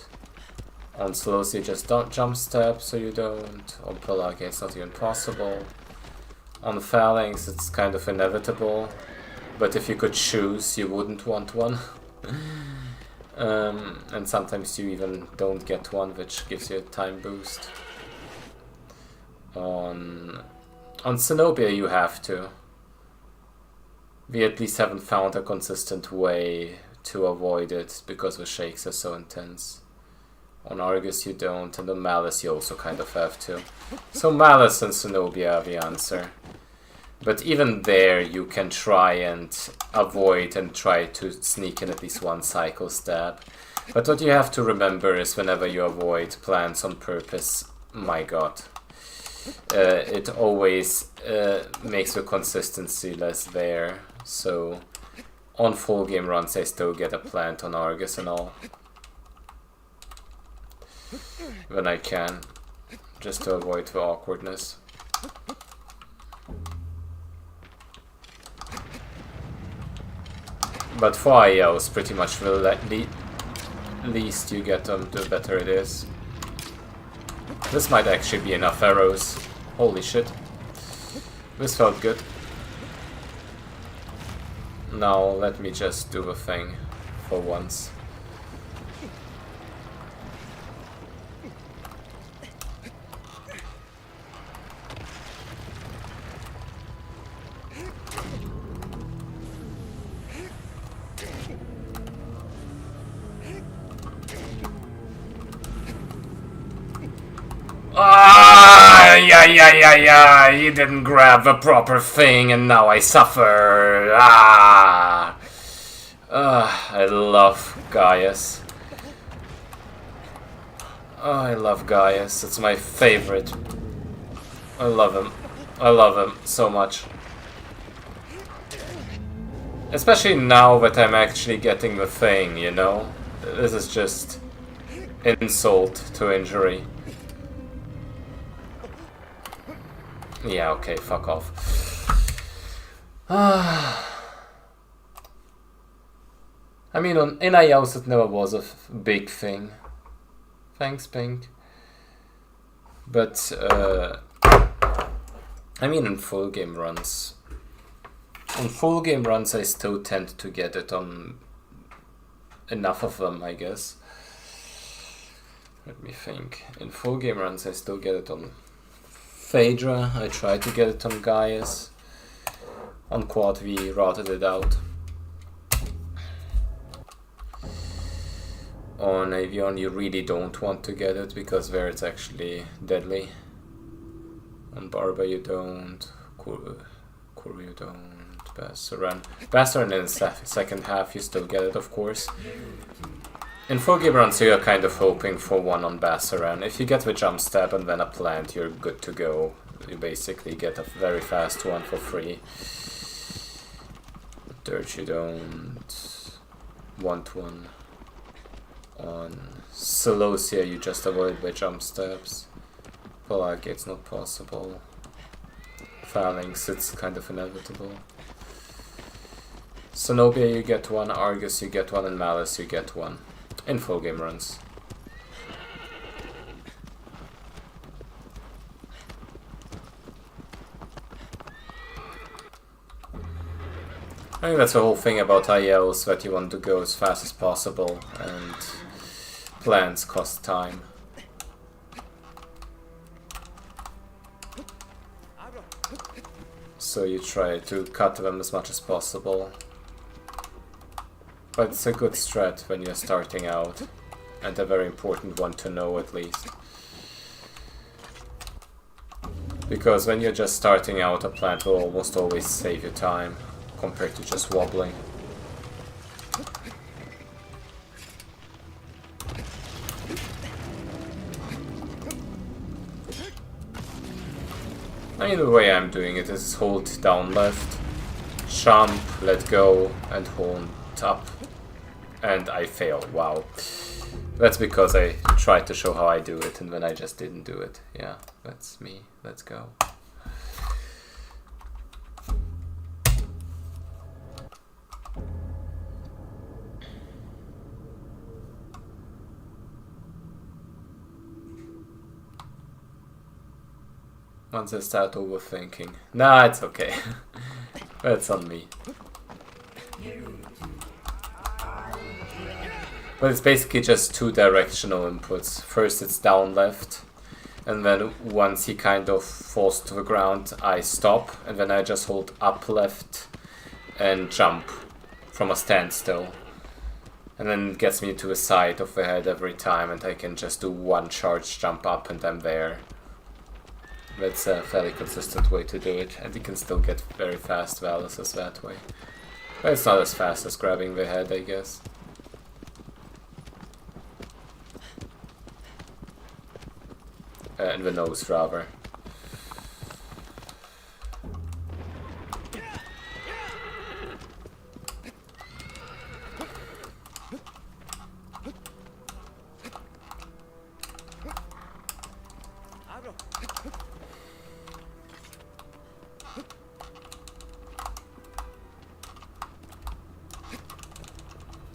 On Slows, you just don't jump stab, so you don't. On Pelagi, it's not even possible. On Phalanx, it's kind of inevitable, but if you could choose, you wouldn't want one. And sometimes you even don't get one, which gives you a time boost. On Zenobia, you have to. We at least haven't found a consistent way to avoid it, because the shakes are so intense. On Argus you don't, and on Malice you also kind of have to. So Malice and Zenobia are the answer. But even there you can try and avoid and try to sneak in at least one cycle stab. But what you have to remember is whenever you avoid plants on purpose, my god, it always makes the consistency less there. So on full game runs I still get a plant on Argus and all. When I can, just to avoid the awkwardness. But for IOs, pretty much the least you get them, the better it is. This might actually be enough arrows. Holy shit. This felt good. Now let me just do the thing for once. Yeah, he didn't grab the proper thing and now I suffer. I love Gaius. Oh, I love Gaius. It's my favorite. I love him. I love him so much. Especially now that I'm actually getting the thing, you know? This is just insult to injury. Yeah, okay, fuck off. I mean, on NIOs it never was a big thing. Thanks, Pink. But, I mean, in full game runs. On full game runs I still tend to get it on enough of them, I guess. Let me think. In full game runs I still get it on Phaedra, I tried to get it on Gaius. On Quad we routed it out. On Avion you really don't want to get it because there it's actually deadly. On Barber you don't, Kuro you don't, Bastaran in the second half you still get it, of course. In full game runs you're kind of hoping for one on Bastaran. If you get the jump stab and then a plant, you're good to go. You basically get a very fast one for free. Dirt you don't want one. On Celosia you just avoid by jump stabs. Pelagi it's not possible. Phalanx it's kind of inevitable. Zenobia you get one, Argus you get one, and Malice you get one. In full game runs. I think that's the whole thing about ILs, that you want to go as fast as possible, and plans cost time. so you try to cut them as much as possible. But it's a good strat when you're starting out, and a very important one to know at least. Because when you're just starting out, a plant will almost always save you time, compared to just wobbling. I mean, the way I'm doing it is hold down left, jump, let go, and hold up. And I fail, wow. That's because I tried to show how I do it, and then I just didn't do it. Yeah, that's me. Let's go. Once I start overthinking. Nah, it's okay. That's on me. But it's basically just two directional inputs. First it's down left, and then once he kind of falls to the ground, I stop, and then I just hold up left and jump from a standstill. And then it gets me to the side of the head every time, and I can just do one charge jump up and I'm there. That's a fairly consistent way to do it, and you can still get very fast values that way. But it's not as fast as grabbing the head, I guess. And the nose, rather.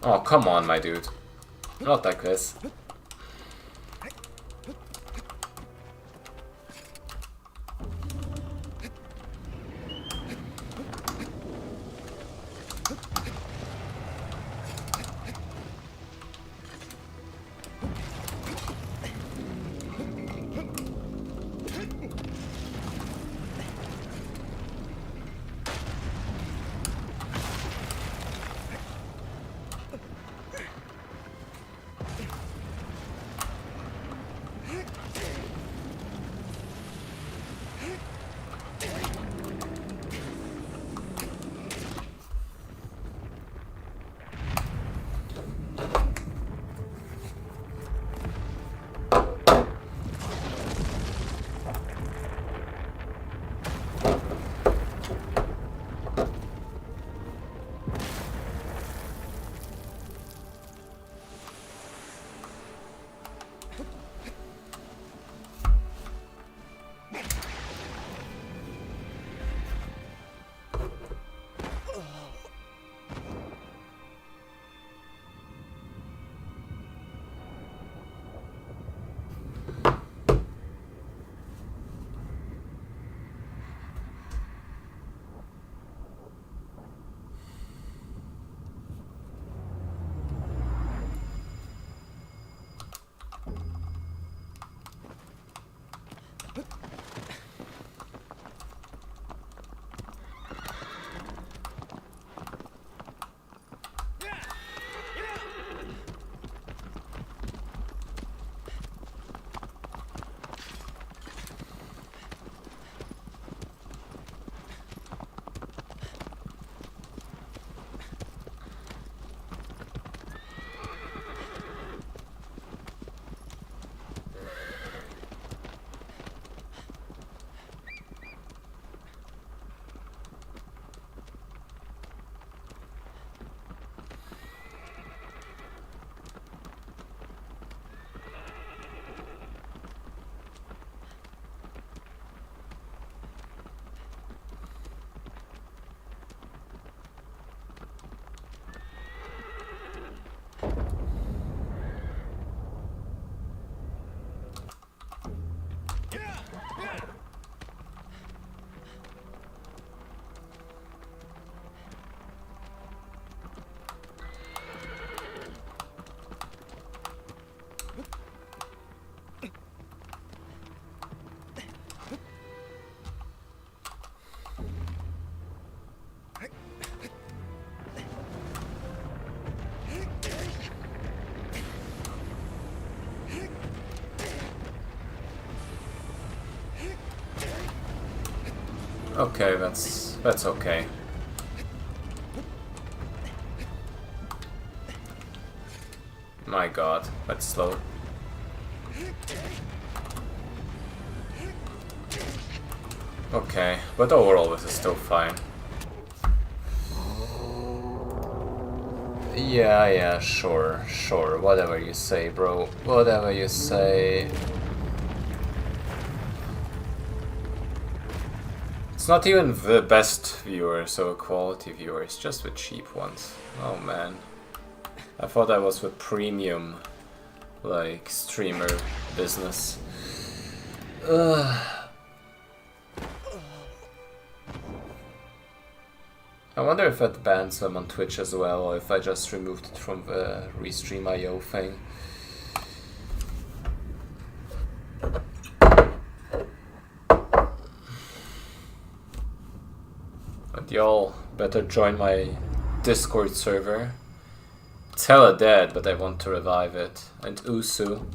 Oh, come on, my dude. Not like this. Okay, that's okay. My god, that's slow. Okay, but overall this is still fine. Yeah, sure, whatever you say, bro. Whatever you say. It's not even the best viewers or quality viewers, just the cheap ones. Oh man. I thought I was the premium, like, streamer business. I wonder if that bans them on Twitch as well, or if I just removed it from the Restream.io thing. But y'all better join my Discord server. It's hella dead, but I want to revive it. And Usu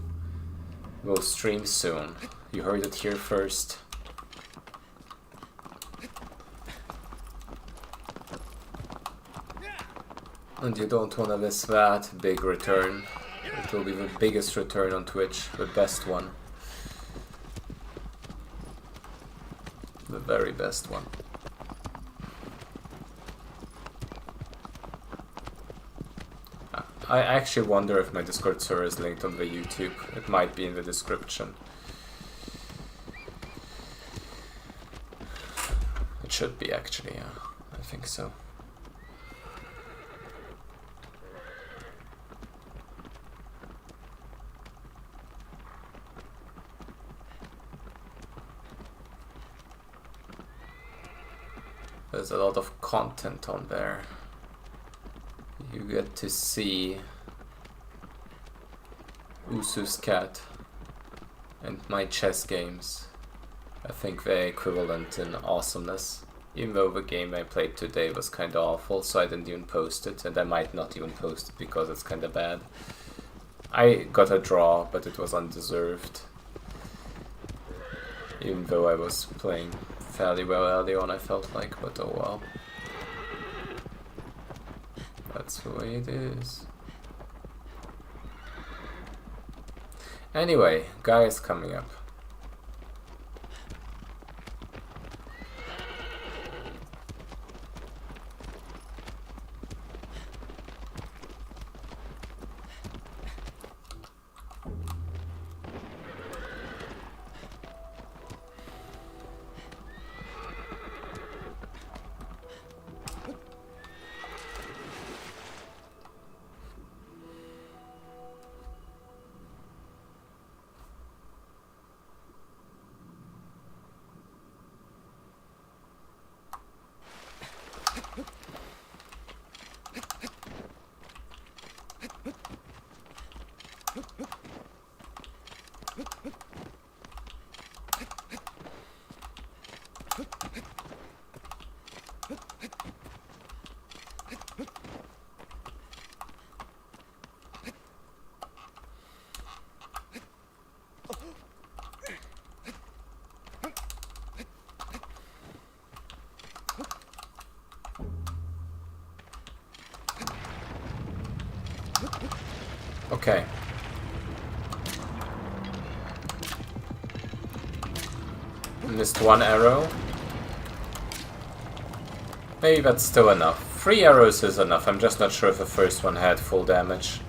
will stream soon. You heard it here first. And you don't want to miss that big return. It will be the biggest return on Twitch, the best one. The very best one. I actually wonder if my Discord server is linked on the YouTube. It might be in the description. It should be actually, yeah. I think so. There's a lot of content on there. You get to see Usu's cat and my chess games. I think they're equivalent in awesomeness. Even though the game I played today was kinda awful, so I didn't even post it, and I might not even post it because it's kinda bad. I got a draw, but it was undeserved. Even though I was playing fairly well early on, I felt like, but oh well. That's the way it is. Anyway, guy is coming up. Okay. Missed one arrow. Maybe that's still enough. 3 arrows is enough. I'm just not sure if the first one had full damage.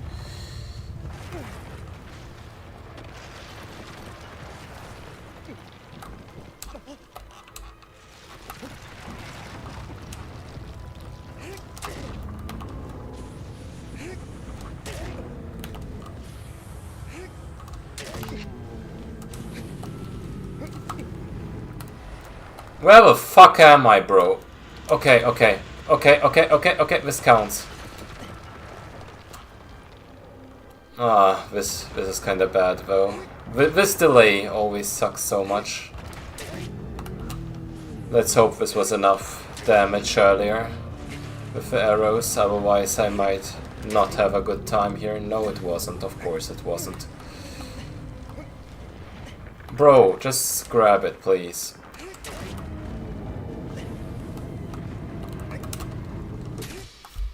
Where the fuck am I, bro? Okay, this counts. Ah, this is kinda bad, though. This delay always sucks so much. Let's hope this was enough damage earlier with the arrows, otherwise I might not have a good time here. No, it wasn't, of course it wasn't. Bro, just grab it, please.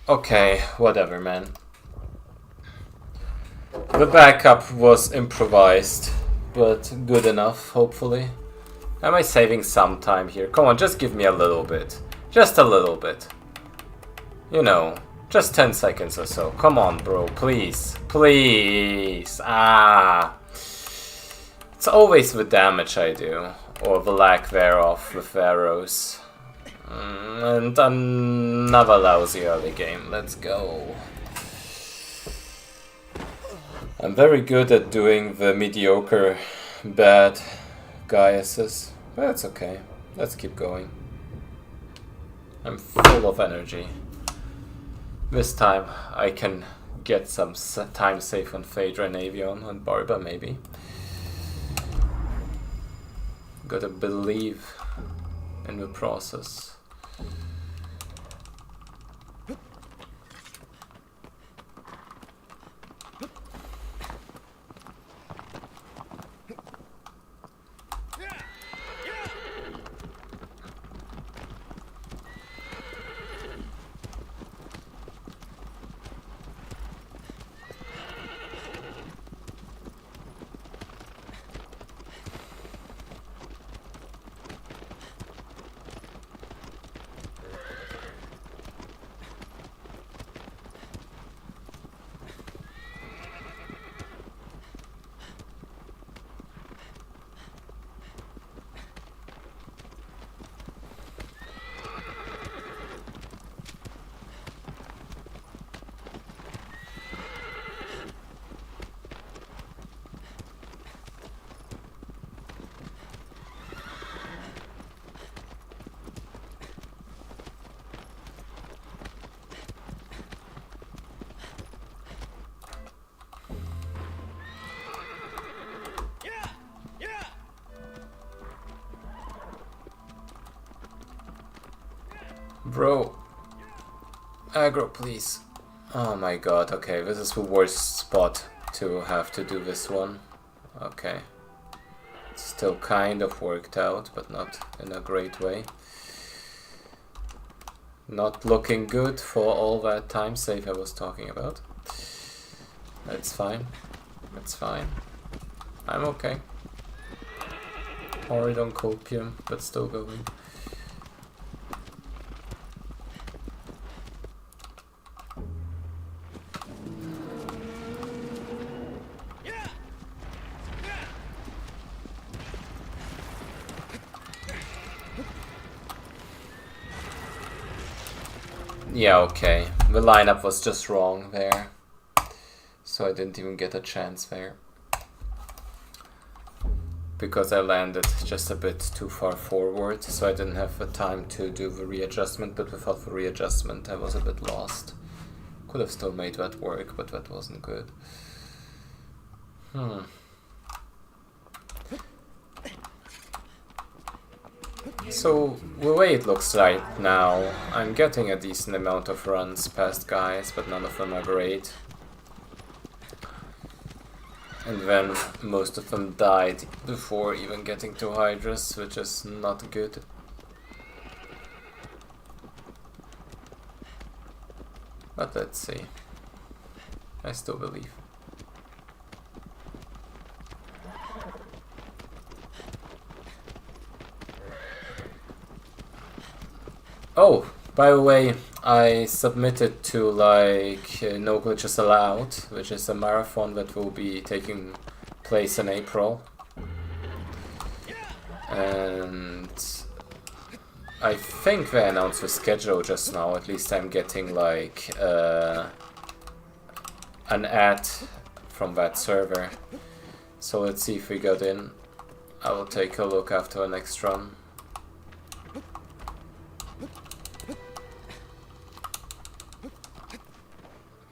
Okay, whatever, man. The backup was improvised, but good enough, hopefully. Am I saving some time here? Come on, just give me a little bit. Just a little bit. You know, just 10 seconds or so. Come on, bro, please. Please. Ah. It's always the damage I do, or the lack thereof with arrows. And another lousy early game. Let's go. I'm very good at doing the mediocre bad Gaiuses, but that's okay. Let's keep going. I'm full of energy. This time I can get some time safe on Phaedra and Avion and Barba maybe. Gotta believe in the process. Bro, aggro please. Oh my god, okay, this is the worst spot to have to do this one. Okay. It's still kind of worked out, but not in a great way. Not looking good for all that time save I was talking about. That's fine. That's fine. I'm okay. Horrid on copium, but still going. Yeah, okay. The lineup was just wrong there. So I didn't even get a chance there. Because I landed just a bit too far forward, so I didn't have the time to do the readjustment, but without the readjustment I was a bit lost. Could have still made that work, but that wasn't good. So, the way it looks like now, I'm getting a decent amount of runs past guys, but none of them are great. And then most of them died before even getting to Hydras, which is not good. But let's see. I still believe. Oh, by the way, I submitted to No Glitches Allowed, which is a marathon that will be taking place in April. And I think they announced the schedule just now, at least I'm getting an ad from that server. So let's see if we got in. I will take a look after the next run.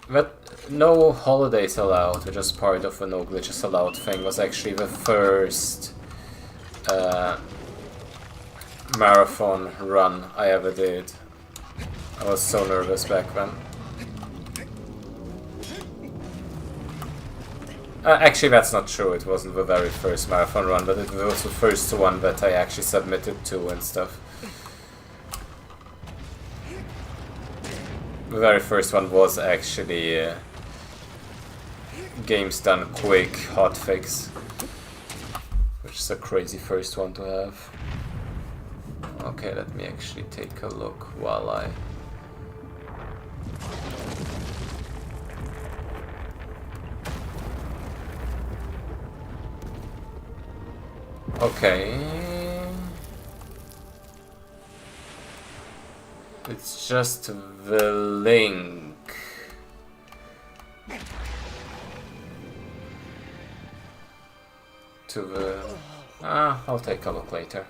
But no holidays allowed, which is part of the no glitches allowed thing, was actually the first marathon run I ever did. I was so nervous back then. Actually, that's not true. It wasn't the very first marathon run, but it was the first one that I actually submitted to and stuff. The very first one was actually games done quick hotfix, which is a crazy first one to have. Okay, let me actually take a look while I... Okay... It's just the link. To the... I'll take a look later.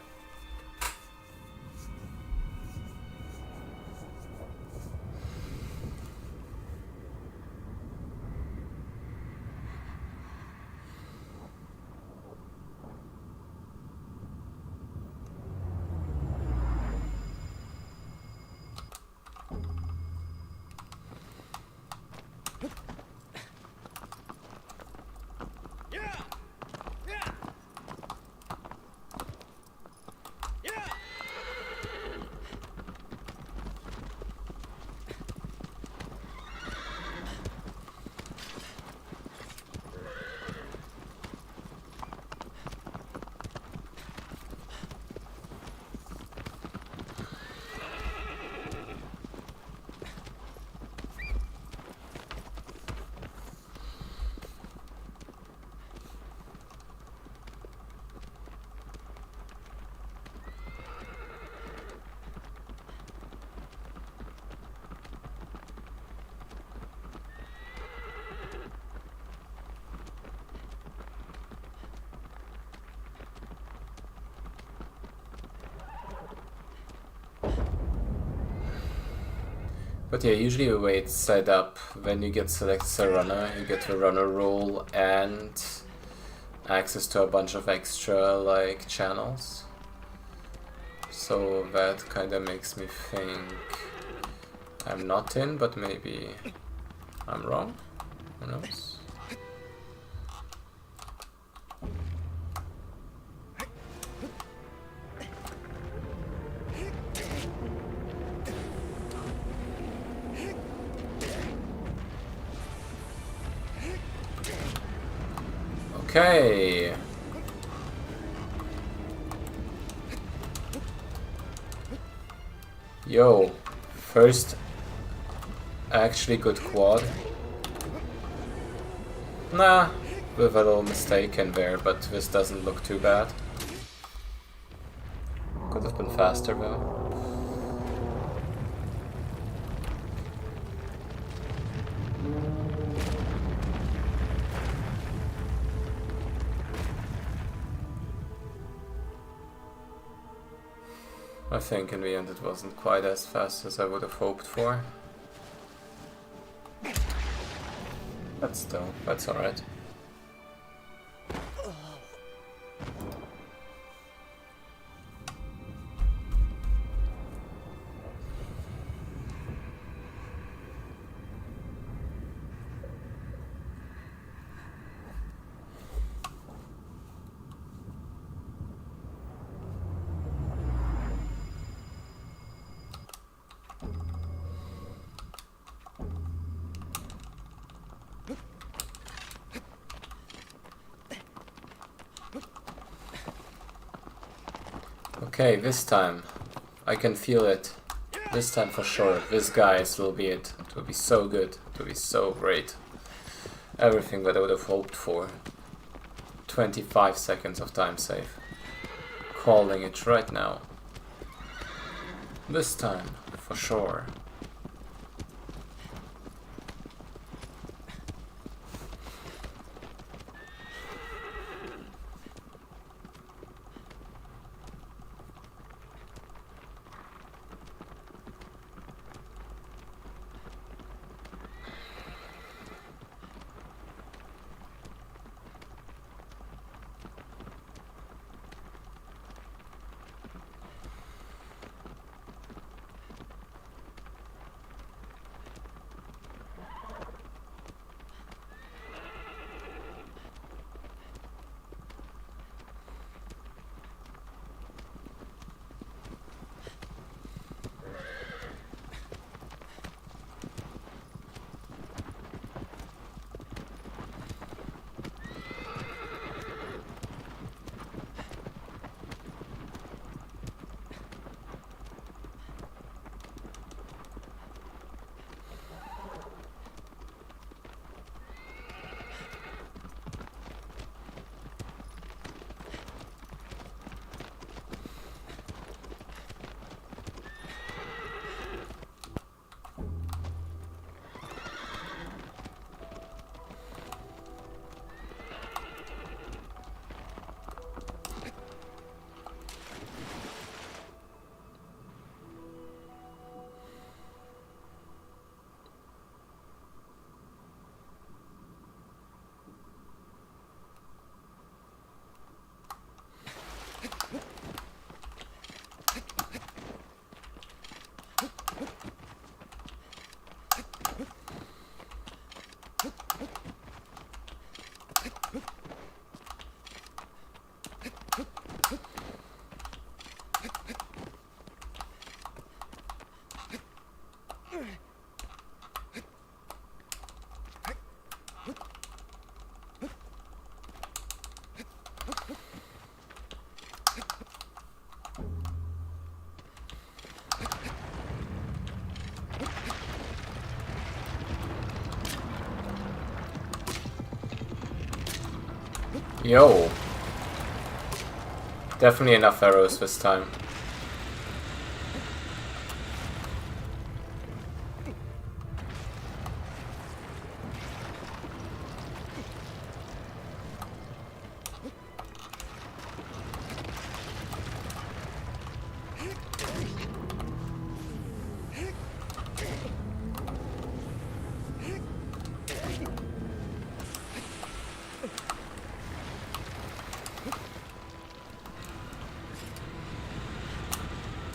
But yeah, usually the way it's set up, when you get selected as a runner, you get the runner role and access to a bunch of extra like channels. So that kind of makes me think I'm not in, but maybe I'm wrong. Who knows? Okay. Yo, first actually good quad. Nah, with a little mistake in there, but this doesn't look too bad. Could have been faster though. I think in the end it wasn't quite as fast as I would have hoped for. But still, that's alright. Okay, this time I can feel it. This time for sure. This guys will be it. It will be so good. It will be so great. Everything that I would have hoped for. 25 seconds of time save. Calling it right now. This time for sure. Yo. Definitely enough arrows this time.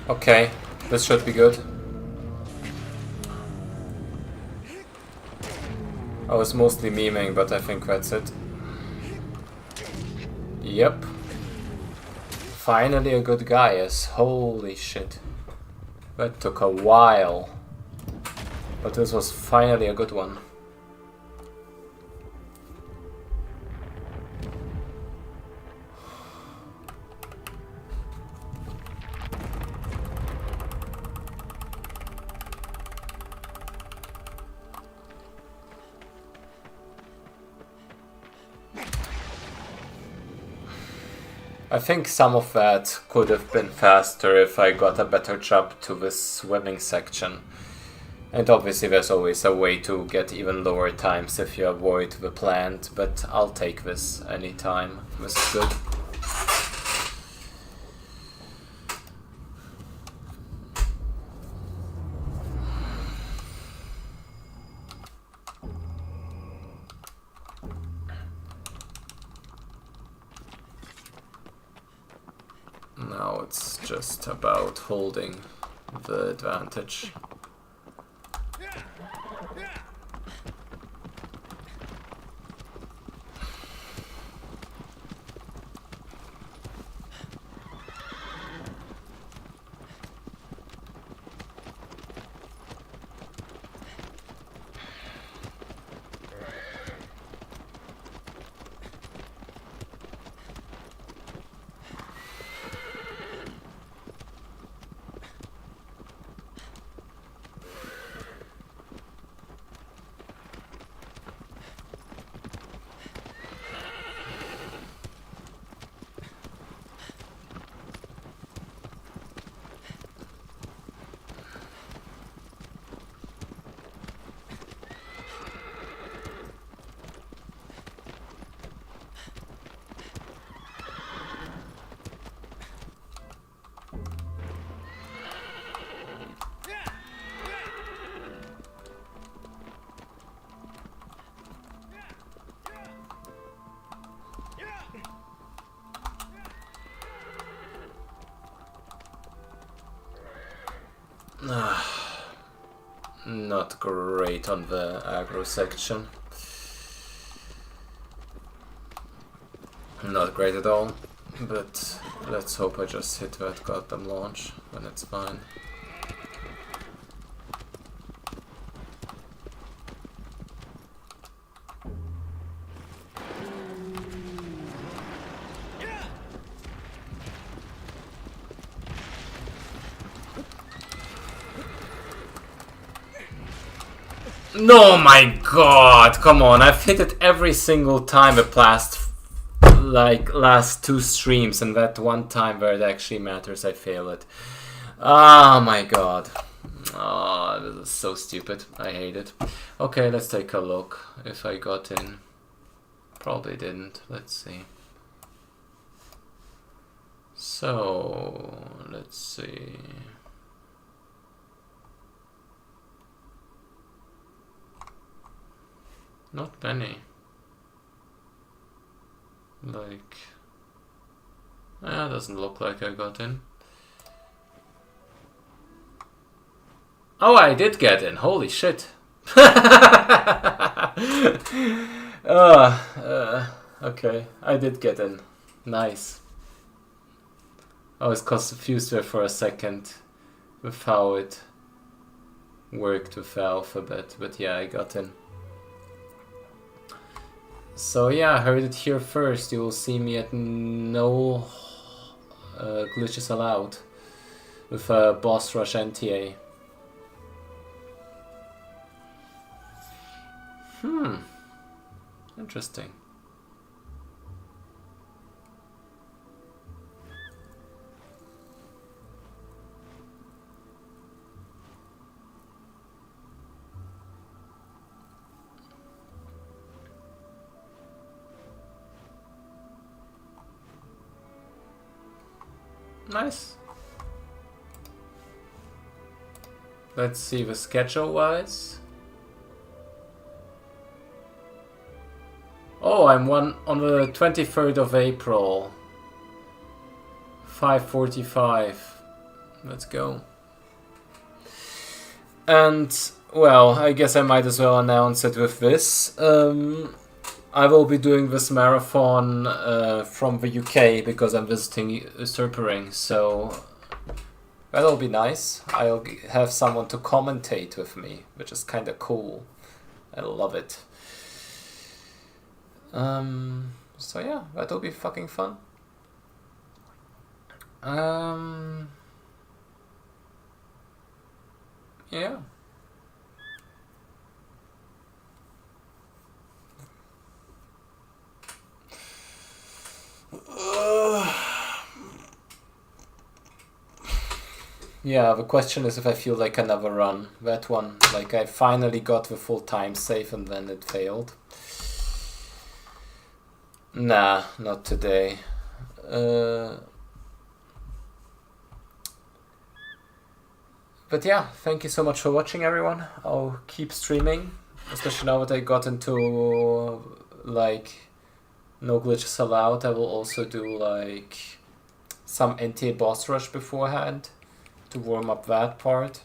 Okay, this should be good. I was mostly memeing, but I think that's it. Yep. Finally a good guy, yes. Holy shit. That took a while. But this was finally a good one. I think some of that could have been faster if I got a better jump to this swimming section. And obviously there's always a way to get even lower times if you avoid the plant, but I'll take this anytime. This is good. Now it's just about holding the advantage. Not great on the aggro section. Not great at all, but let's hope I just hit that goddamn launch when it's fine. No, my god, come on, I've hit it every single time the last two streams, and that one time where it actually matters I fail it. Oh my god. Oh, this is so stupid. I hate it. Okay, let's take a look if I got in. Probably didn't. Let's see. So, let's see. Not many. Like, doesn't look like I got in. Oh, I did get in. Holy shit. Okay, I did get in. Nice. I was confused there for a second with how it worked with the alphabet, but yeah, I got in. So yeah, I heard it here first. You will see me at no glitches allowed with a boss rush NTA. Interesting. Nice. Let's see the schedule-wise. Oh, I'm on the 23rd of April. 5:45. Let's go. And, well, I guess I might as well announce it with this. I will be doing this marathon from the UK because I'm visiting Usurpering, so that'll be nice. I'll have someone to commentate with me, which is kind of cool. I love it. So yeah, that'll be fucking fun. Yeah. Yeah, the question is if I feel like another run. That one, like I finally got the full time save and then it failed. Nah, not today. But yeah, thank you so much for watching, everyone. I'll keep streaming, especially now that I got into like no glitches allowed. I will also do like some NTA boss rush beforehand to warm up that part.